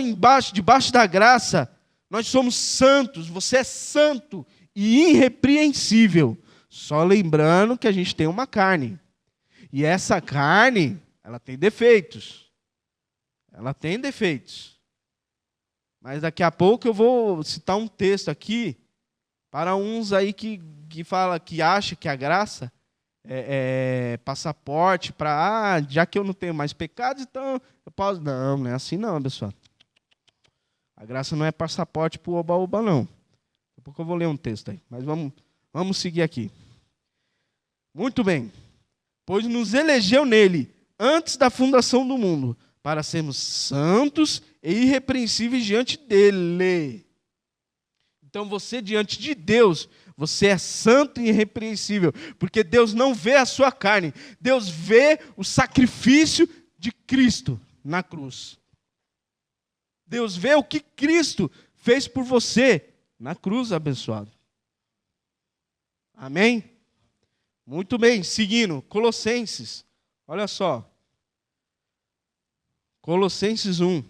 debaixo da graça, nós somos santos, você é santo e irrepreensível. Só lembrando que a gente tem uma carne. E essa carne, ela tem defeitos. Ela tem defeitos. Mas daqui a pouco eu vou citar um texto aqui para uns aí que acham que a graça é passaporte para, já que eu não tenho mais pecados, então eu posso. Não é assim não, pessoal. A graça não é passaporte para o oba-oba, não. Daqui a pouco eu vou ler um texto aí. Mas vamos seguir aqui. Muito bem. Pois nos elegeu nele, antes da fundação do mundo, para sermos santos e irrepreensíveis diante dele. Então você, diante de Deus, você é santo e irrepreensível, porque Deus não vê a sua carne, Deus vê o sacrifício de Cristo na cruz. Deus vê o que Cristo fez por você na cruz, abençoado. Amém? Muito bem, seguindo, Colossenses, olha só. Colossenses 1.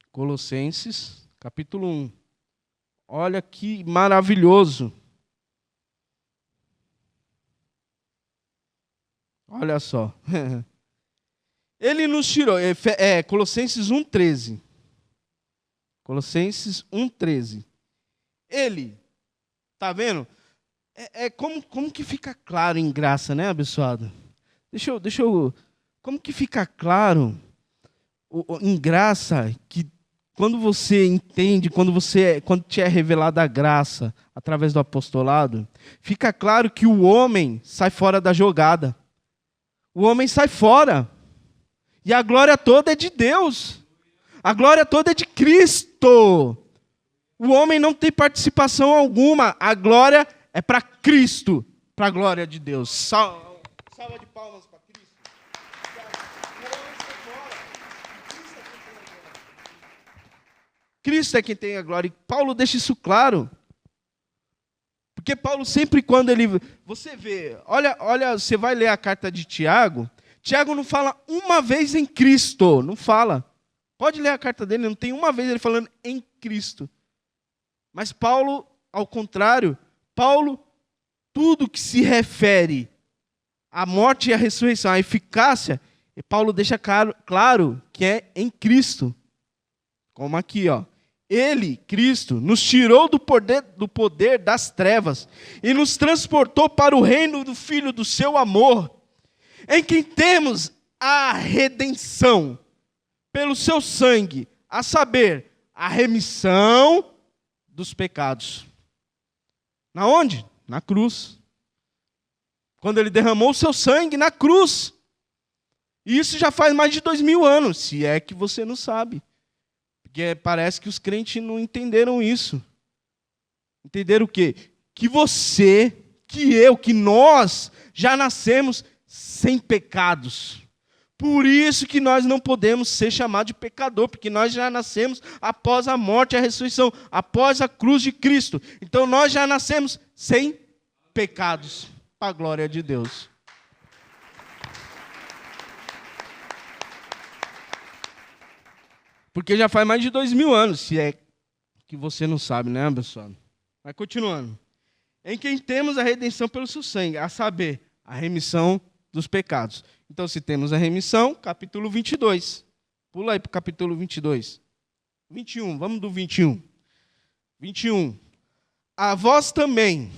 Colossenses, capítulo 1. Olha que maravilhoso. Olha só. Ele nos tirou, Colossenses 1,13. Colossenses 1,13. Ele, tá vendo? Como que fica claro em graça, né, abençoado? Deixa eu como que fica claro em graça que quando você entende, quando te é revelada a graça através do apostolado, fica claro que o homem sai fora da jogada. O homem sai fora. E a glória toda é de Deus. A glória toda é de Cristo. O homem não tem participação alguma. A glória é para Cristo, para a glória de Deus. Salva de palmas para Cristo. Cristo é quem tem a glória. E Paulo deixa isso claro. Porque Paulo sempre quando ele... Você vê, olha, você vai ler a carta de Tiago. Tiago não fala uma vez em Cristo. Não fala. Pode ler a carta dele, não tem uma vez ele falando em Cristo. Mas Paulo, ao contrário, tudo que se refere à morte e à ressurreição, à eficácia, Paulo deixa claro que é em Cristo. Como aqui, ó. Ele, Cristo, nos tirou do poder das trevas e nos transportou para o reino do Filho do seu amor, em quem temos a redenção pelo seu sangue, a saber, a remissão dos pecados. Na onde? Na cruz. Quando ele derramou o seu sangue na cruz. E isso já faz mais de 2000 anos, se é que você não sabe. Porque parece que os crentes não entenderam isso. Entenderam o quê? Que você, que eu, que nós já nascemos sem pecados. Por isso que nós não podemos ser chamados de pecador, porque nós já nascemos após a morte e a ressurreição, após a cruz de Cristo. Então nós já nascemos sem pecados, para a glória de Deus. Porque já faz mais de 2000 anos, se é que você não sabe, né, pessoal? Mas continuando. em quem temos a redenção pelo seu sangue, a saber, a remissão dos pecados. Então, se temos a remissão, capítulo 22. Pula aí para o capítulo 22. 21, vamos do 21. 21. A vós também,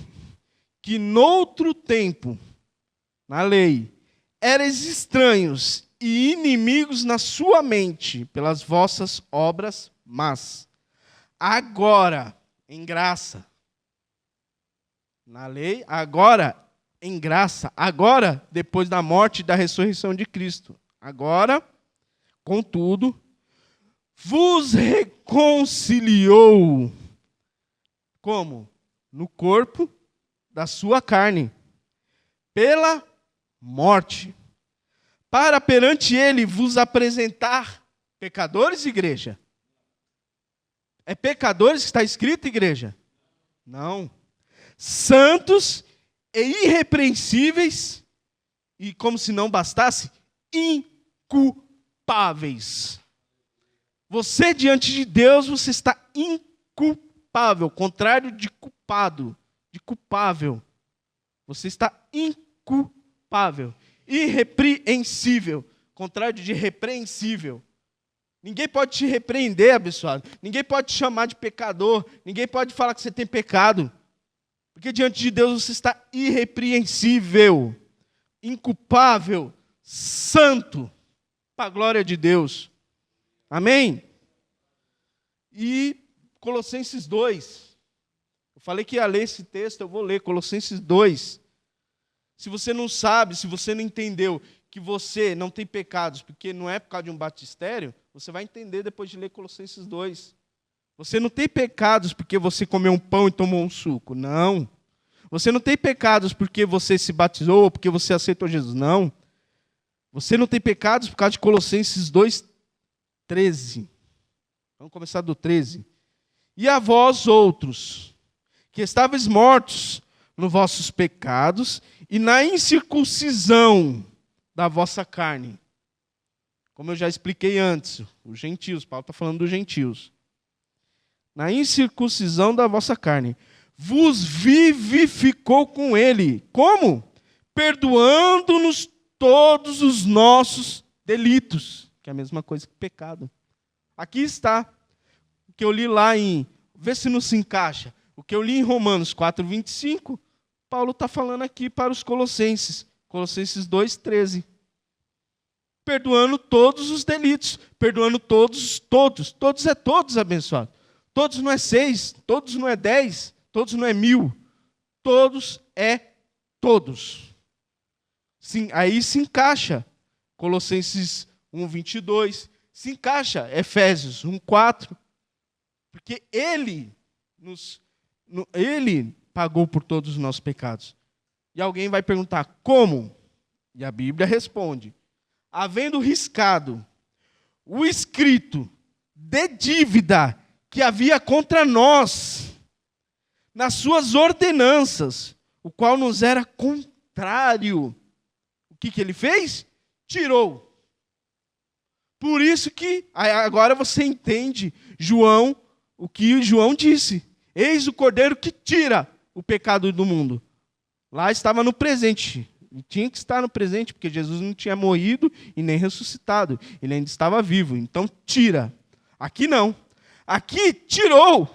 que noutro tempo, na lei, eres estranhos e inimigos na sua mente, pelas vossas obras más. Agora, em graça, na lei, agora, em graça, agora, depois da morte e da ressurreição de Cristo. Agora, contudo, vos reconciliou. Como? No corpo da sua carne, pela morte, para perante ele vos apresentar pecadores, igreja. É pecadores que está escrito, igreja? Não. Santos e irrepreensíveis, e como se não bastasse, inculpáveis. Você diante de Deus, você está inculpável, contrário de culpado, de culpável. Você está inculpável, irrepreensível, contrário de repreensível. Ninguém pode te repreender, abençoado. Ninguém pode te chamar de pecador. Ninguém pode falar que você tem pecado. Porque diante de Deus você está irrepreensível, inculpável, santo, para a glória de Deus. Amém? E Colossenses 2. Eu falei que ia ler esse texto, eu vou ler Colossenses 2. Se você não sabe, se você não entendeu que você não tem pecados, porque não é por causa de um batistério, você vai entender depois de ler Colossenses 2. Você não tem pecados porque você comeu um pão e tomou um suco. Não. Você não tem pecados porque você se batizou ou porque você aceitou Jesus. Não. Você não tem pecados por causa de Colossenses 2:13. Vamos começar do 13. E a vós outros, que estáveis mortos nos vossos pecados e na incircuncisão da vossa carne. Como eu já expliquei antes, os gentios, Paulo está falando dos gentios. Na incircuncisão da vossa carne, vos vivificou com ele. Como? Perdoando-nos todos os nossos delitos, que é a mesma coisa que pecado. Aqui está, o que eu li lá em, vê se não se encaixa, o que eu li em Romanos 4:25, Paulo está falando aqui para os Colossenses, Colossenses 2:13. Perdoando todos os delitos, perdoando todos é todos, abençoado. Todos não é 6, todos não é 10, todos não é 1000, todos é todos. Sim, aí se encaixa Colossenses 1:22, se encaixa Efésios 1:4, porque ele pagou por todos os nossos pecados. E alguém vai perguntar, como? E a Bíblia responde, havendo riscado o escrito de dívida que havia contra nós, nas suas ordenanças, o qual nos era contrário. O que ele fez? Tirou. Por isso que, agora você entende, João, o que João disse. Eis o Cordeiro que tira o pecado do mundo. Lá estava no presente. E tinha que estar no presente, porque Jesus não tinha morrido e nem ressuscitado. Ele ainda estava vivo. Então, tira. Aqui não. Aqui, tirou.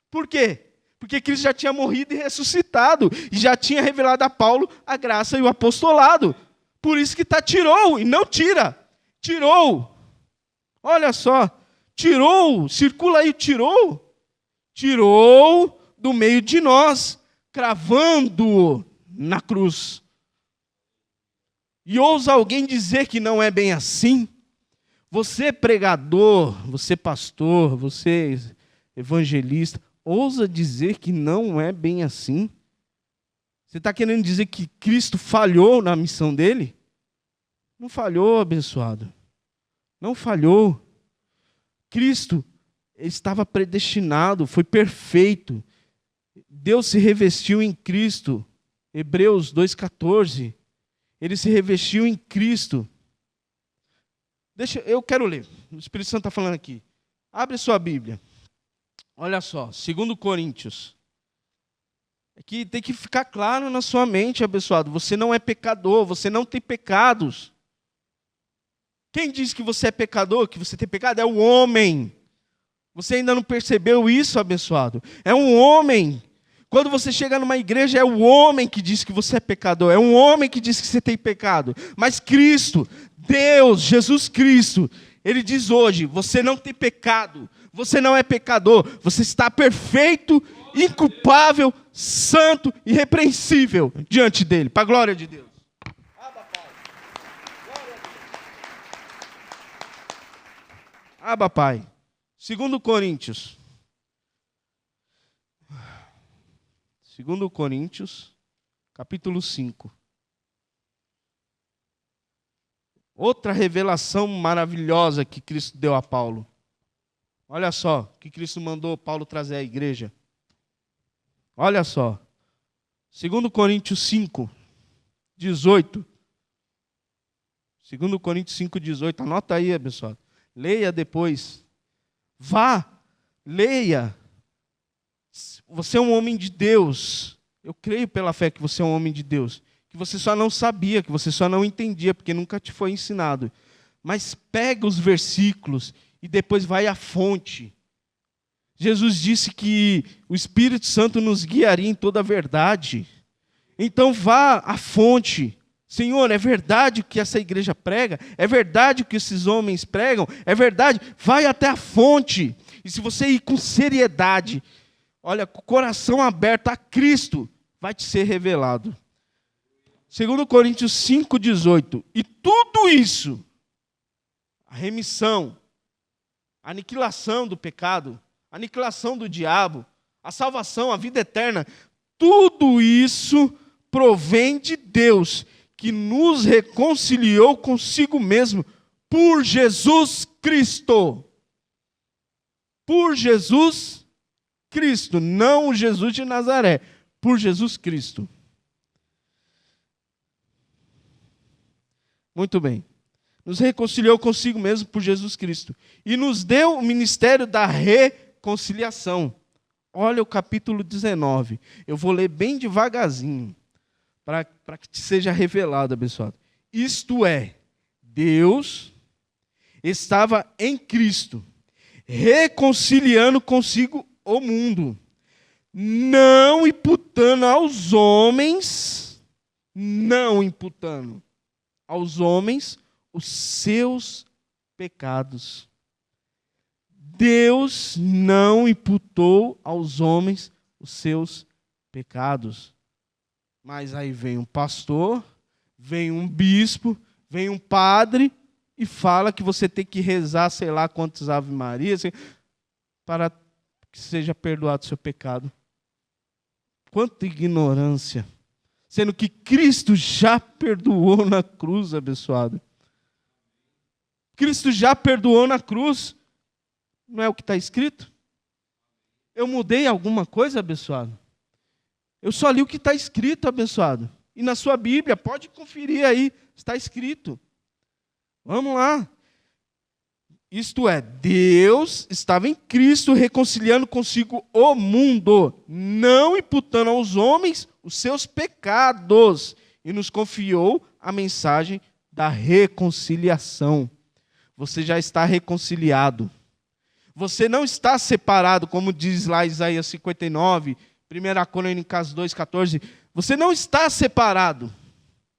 Por quê? Porque Cristo já tinha morrido e ressuscitado. E já tinha revelado a Paulo a graça e o apostolado. Por isso que está tirou e não tira. Tirou. Olha só. Tirou. Circula aí, tirou. Tirou do meio de nós, cravando-o na cruz. E ousa alguém dizer que não é bem assim? Você pregador, você pastor, você evangelista, ousa dizer que não é bem assim? Você está querendo dizer que Cristo falhou na missão dele? Não falhou, abençoado. Não falhou. Cristo estava predestinado, foi perfeito. Deus se revestiu em Cristo. Hebreus 2:14. Ele se revestiu em Cristo. Eu quero ler. O Espírito Santo está falando aqui. Abre sua Bíblia. Olha só, 2 Coríntios. É que tem que ficar claro na sua mente, abençoado. Você não é pecador, você não tem pecados. Quem diz que você é pecador, que você tem pecado, é o homem. Você ainda não percebeu isso, abençoado? É um homem. Quando você chega numa igreja, é o homem que diz que você é pecador. É um homem que diz que você tem pecado. Mas Cristo, Deus, Jesus Cristo, Ele diz hoje, você não tem pecado. Você não é pecador. Você está perfeito, inculpável, santo, irrepreensível diante dEle. Para a glória de Deus. Abba, Pai. 2 Coríntios. 2 Coríntios, capítulo 5. Outra revelação maravilhosa que Cristo deu a Paulo. Olha só, que Cristo mandou Paulo trazer à igreja. Olha só. 2 Coríntios 5, 18. 2 Coríntios 5, 18. Anota aí, abençoado. Leia depois. Vá, leia. Você é um homem de Deus. Eu creio pela fé que você é um homem de Deus. Que você só não sabia, que você só não entendia, porque nunca te foi ensinado. Mas pega os versículos e depois vai à fonte. Jesus disse que o Espírito Santo nos guiaria em toda a verdade. Então vá à fonte. Senhor, é verdade o que essa igreja prega? É verdade o que esses homens pregam? É verdade? Vai até a fonte. E se você ir com seriedade, olha, com o coração aberto a Cristo, vai te ser revelado. 2 Coríntios 5, 18. E tudo isso, a remissão, a aniquilação do pecado, a aniquilação do diabo, a salvação, a vida eterna, tudo isso provém de Deus, que nos reconciliou consigo mesmo por Jesus Cristo. Por Jesus Cristo, não o Jesus de Nazaré, por Jesus Cristo. Muito bem. Nos reconciliou consigo mesmo por Jesus Cristo. E nos deu o ministério da reconciliação. Olha o capítulo 19. Eu vou ler bem devagarzinho, para que te seja revelado, abençoado. Isto é, Deus estava em Cristo, reconciliando consigo o mundo, não imputando aos homens os seus pecados. Deus não imputou aos homens os seus pecados. Mas aí vem um pastor, vem um bispo, vem um padre e fala que você tem que rezar, sei lá quantos Ave Maria, para que seja perdoado o seu pecado. Quanta ignorância. Sendo que Cristo já perdoou na cruz, abençoado. Cristo já perdoou na cruz. Não é o que está escrito? Eu mudei alguma coisa, abençoado? Eu só li o que está escrito, abençoado. E na sua Bíblia, pode conferir aí, está escrito. Vamos lá. Isto é, Deus estava em Cristo reconciliando consigo o mundo, não imputando aos homens os seus pecados, e nos confiou a mensagem da reconciliação. Você já está reconciliado. Você não está separado, como diz lá Isaías 59, 1 Crônicas 2,14. Você não está separado.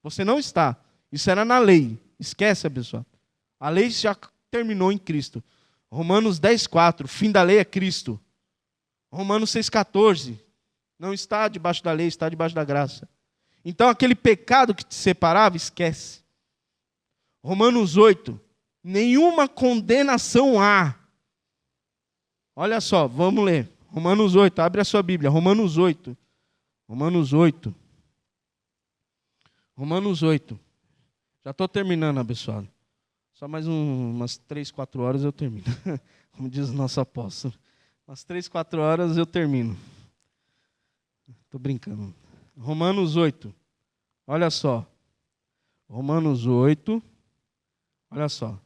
Você não está. Isso era na lei. Esquece, pessoal. A lei já terminou em Cristo. Romanos 10,4. Fim da lei é Cristo. Romanos 6,14. Não está debaixo da lei, está debaixo da graça. Então, aquele pecado que te separava, esquece. Romanos 8. Nenhuma condenação há. Olha só, vamos ler. Romanos 8, abre a sua Bíblia. Romanos 8. Romanos 8. Romanos 8. Já estou terminando, abençoado. Só mais umas 3, 4 horas eu termino. Como diz o nosso apóstolo. Umas 3, 4 horas eu termino. Estou brincando. Romanos 8. Olha só. Romanos 8. Olha só.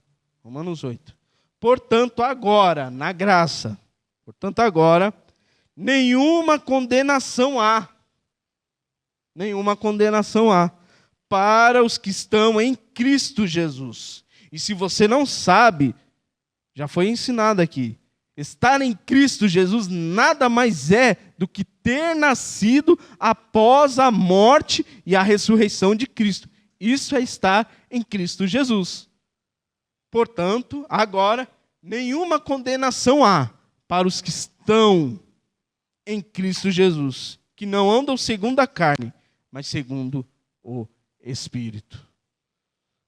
Romanos 8. Portanto, agora, na graça, nenhuma condenação há Nenhuma condenação há para os que estão em Cristo Jesus. E se você não sabe, já foi ensinado aqui, estar em Cristo Jesus nada mais é do que ter nascido após a morte e a ressurreição de Cristo. Isso é estar em Cristo Jesus. Portanto, agora, nenhuma condenação há para os que estão em Cristo Jesus, que não andam segundo a carne, mas segundo o Espírito.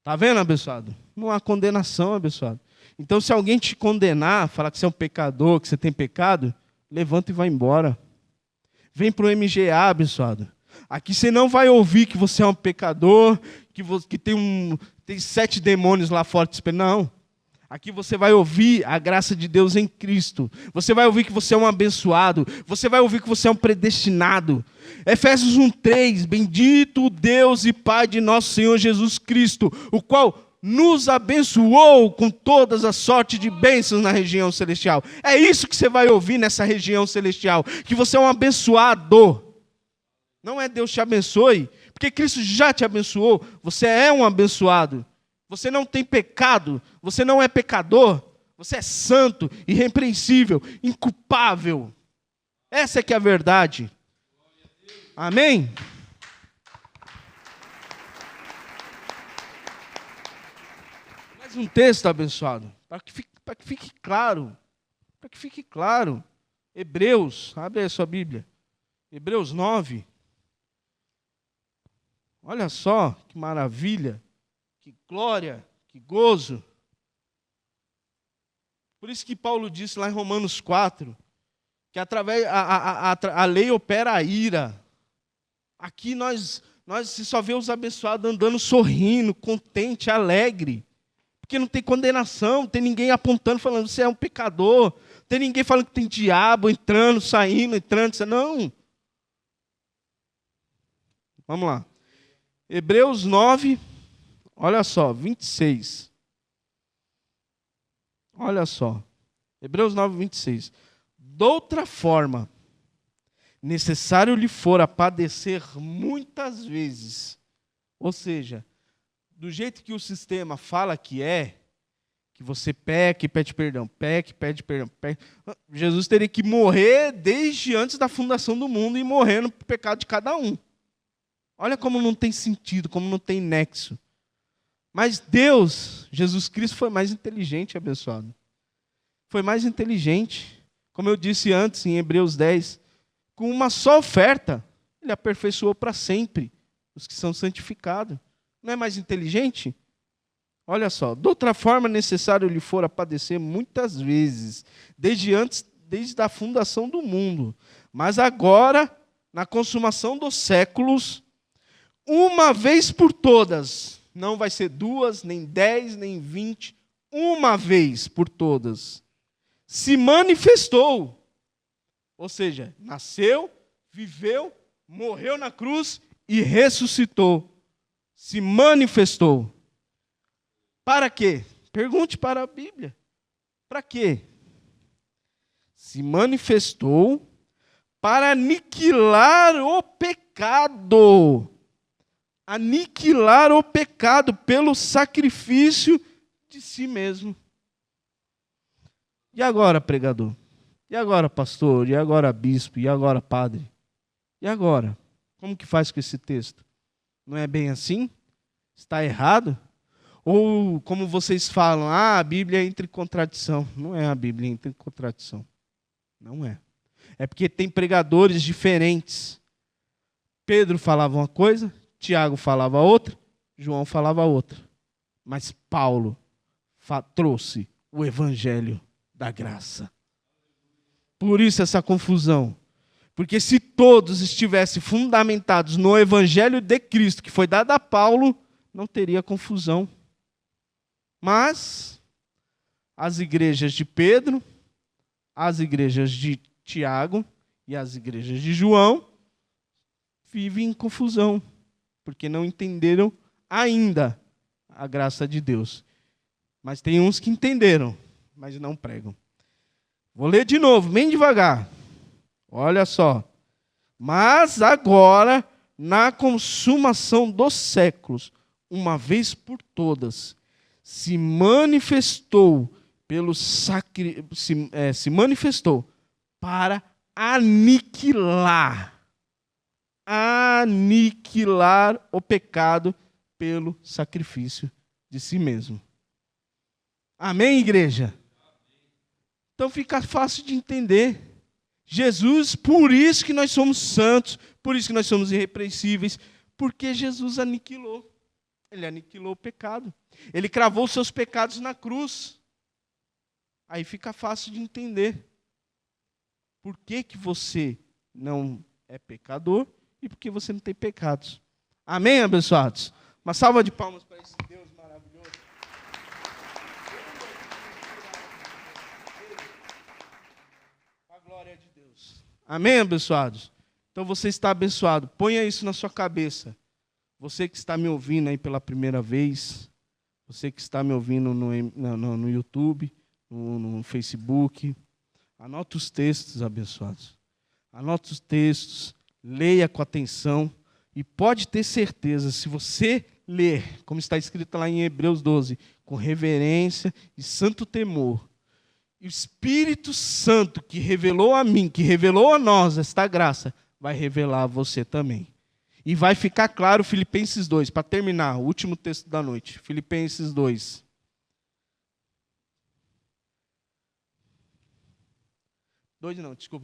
Está vendo, abençoado? Não há condenação, abençoado. Então, se alguém te condenar, falar que você é um pecador, que você tem pecado, levanta e vai embora. Vem para o MGA, abençoado. Aqui você não vai ouvir que você é um pecador, que tem 7 demônios lá fora te esperando. Não. Aqui você vai ouvir a graça de Deus em Cristo. Você vai ouvir que você é um abençoado. Você vai ouvir que você é um predestinado. Efésios 1:3, bendito o Deus e Pai de nosso Senhor Jesus Cristo, o qual nos abençoou com todas as sortes de bênçãos na região celestial. É isso que você vai ouvir nessa região celestial, que você é um abençoado. Não é Deus te abençoe, porque Cristo já te abençoou, você é um abençoado. Você não tem pecado, você não é pecador, você é santo, irrepreensível, inculpável. Essa é que é a verdade. Amém? Mais um texto, abençoado, para que fique claro. Para que fique claro. Hebreus, abre aí a sua Bíblia. Hebreus 9. Olha só que maravilha, que glória, que gozo. Por isso que Paulo disse lá em Romanos 4, que através a lei opera a ira. Aqui nós só vê os abençoados andando sorrindo, contente, alegre. Porque não tem condenação, não tem ninguém apontando, falando que você é um pecador. Não tem ninguém falando que tem diabo entrando, saindo. Não. Vamos lá. Hebreus 9, olha só, 26. Olha só. Hebreus 9, 26. Doutra forma, necessário lhe fora padecer muitas vezes. Ou seja, do jeito que o sistema fala que você peca e pede perdão, peca e pede perdão. Jesus teria que morrer desde antes da fundação do mundo e morrendo por pecado de cada um. Olha como não tem sentido, como não tem nexo. Mas Deus, Jesus Cristo, foi mais inteligente, abençoado. Foi mais inteligente. Como eu disse antes, em Hebreus 10, com uma só oferta, Ele aperfeiçoou para sempre os que são santificados. Não é mais inteligente? Olha só, de outra forma necessário lhe fora padecer muitas vezes, desde a fundação do mundo. Mas agora, na consumação dos séculos, uma vez por todas, não vai ser 2, nem 10, nem 20, uma vez por todas, se manifestou. Ou seja, nasceu, viveu, morreu na cruz e ressuscitou. Se manifestou. Para quê? Pergunte para a Bíblia. Para quê? Se manifestou para aniquilar o pecado. Aniquilar o pecado pelo sacrifício de si mesmo. E agora, pregador? E agora, pastor? E agora, bispo? E agora, padre? E agora? Como que faz com esse texto? Não é bem assim? Está errado? Ou, como vocês falam, a Bíblia entra em contradição. Não é a Bíblia entra em contradição. Não é. É porque tem pregadores diferentes. Pedro falava uma coisa, Tiago falava outra, João falava outra. Mas Paulo trouxe o evangelho da graça. Por isso essa confusão. Porque se todos estivessem fundamentados no evangelho de Cristo, que foi dado a Paulo, não teria confusão. Mas as igrejas de Pedro, as igrejas de Tiago e as igrejas de João vivem em confusão, porque não entenderam ainda a graça de Deus. Mas tem uns que entenderam, mas não pregam. Vou ler de novo, bem devagar. Olha só. Mas agora, na consumação dos séculos, uma vez por todas, se manifestou para aniquilar o pecado pelo sacrifício de si mesmo. Amém, igreja? Então fica fácil de entender. Jesus, por isso que nós somos santos, por isso que nós somos irrepreensíveis, porque Jesus aniquilou. Ele aniquilou o pecado. Ele cravou seus pecados na cruz. Aí fica fácil de entender. Por que que você não é pecador e por que você não tem pecados. Amém, abençoados? Uma salva de palmas para esse Deus maravilhoso. A glória de Deus. Amém, abençoados? Então você está abençoado. Ponha isso na sua cabeça. Você que está me ouvindo aí pela primeira vez, você que está me ouvindo no YouTube, no Facebook, anota os textos, abençoados. Anota os textos, leia com atenção e pode ter certeza, se você ler, como está escrito lá em Hebreus 12, com reverência e santo temor, e o Espírito Santo que revelou a mim, que revelou a nós esta graça, vai revelar a você também. E vai ficar claro Filipenses 2, para terminar, o último texto da noite. Filipenses 2.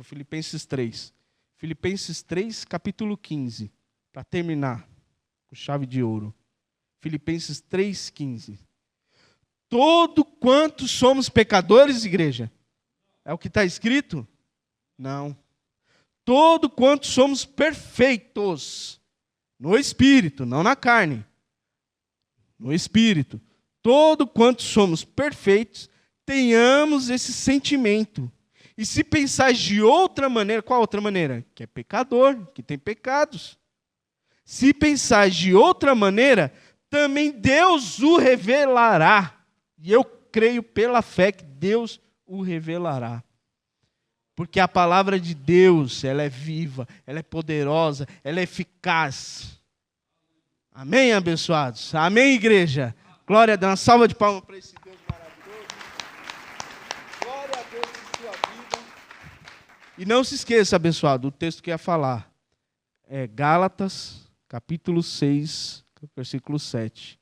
Filipenses 3. Filipenses 3, capítulo 15. Para terminar, com chave de ouro. Filipenses 3, 15. Todo quanto somos pecadores, igreja, é o que está escrito? Não. Todo quanto somos perfeitos no Espírito, não na carne. No Espírito. Todo quanto somos perfeitos, tenhamos esse sentimento. E se pensais de outra maneira, qual outra maneira? Que é pecador, que tem pecados. Se pensais de outra maneira, também Deus o revelará. E eu creio pela fé que Deus o revelará. Porque a palavra de Deus, ela é viva, ela é poderosa, ela é eficaz. Amém, abençoados? Amém, igreja? Glória a Deus. Uma salva de palmas para esse Deus maravilhoso. Glória a Deus por sua vida. E não se esqueça, abençoado, o texto que ia falar. É Gálatas, capítulo 6, versículo 7.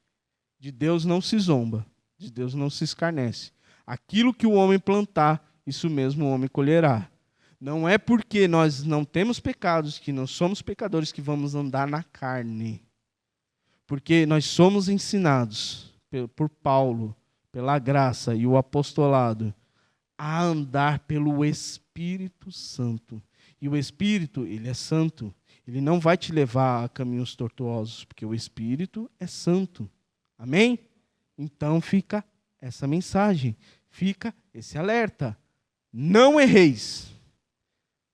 De Deus não se zomba, de Deus não se escarnece. Aquilo que o homem plantar, isso mesmo o homem colherá. Não é porque nós não temos pecados, que não somos pecadores, que vamos andar na carne. Porque nós somos ensinados por Paulo, pela graça e o apostolado, a andar pelo Espírito Santo. E o Espírito, ele é santo. Ele não vai te levar a caminhos tortuosos, porque o Espírito é santo. Amém? Então fica essa mensagem, fica esse alerta. Não erreis,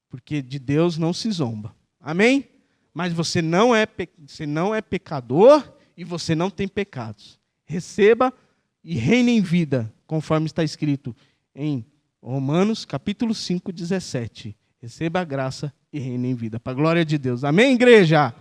porque de Deus não se zomba. Amém? Mas você não é pecador e você não tem pecados. Receba e reine em vida, conforme está escrito em Romanos, capítulo 5, 17. Receba a graça e reine em vida. Para a glória de Deus. Amém, igreja?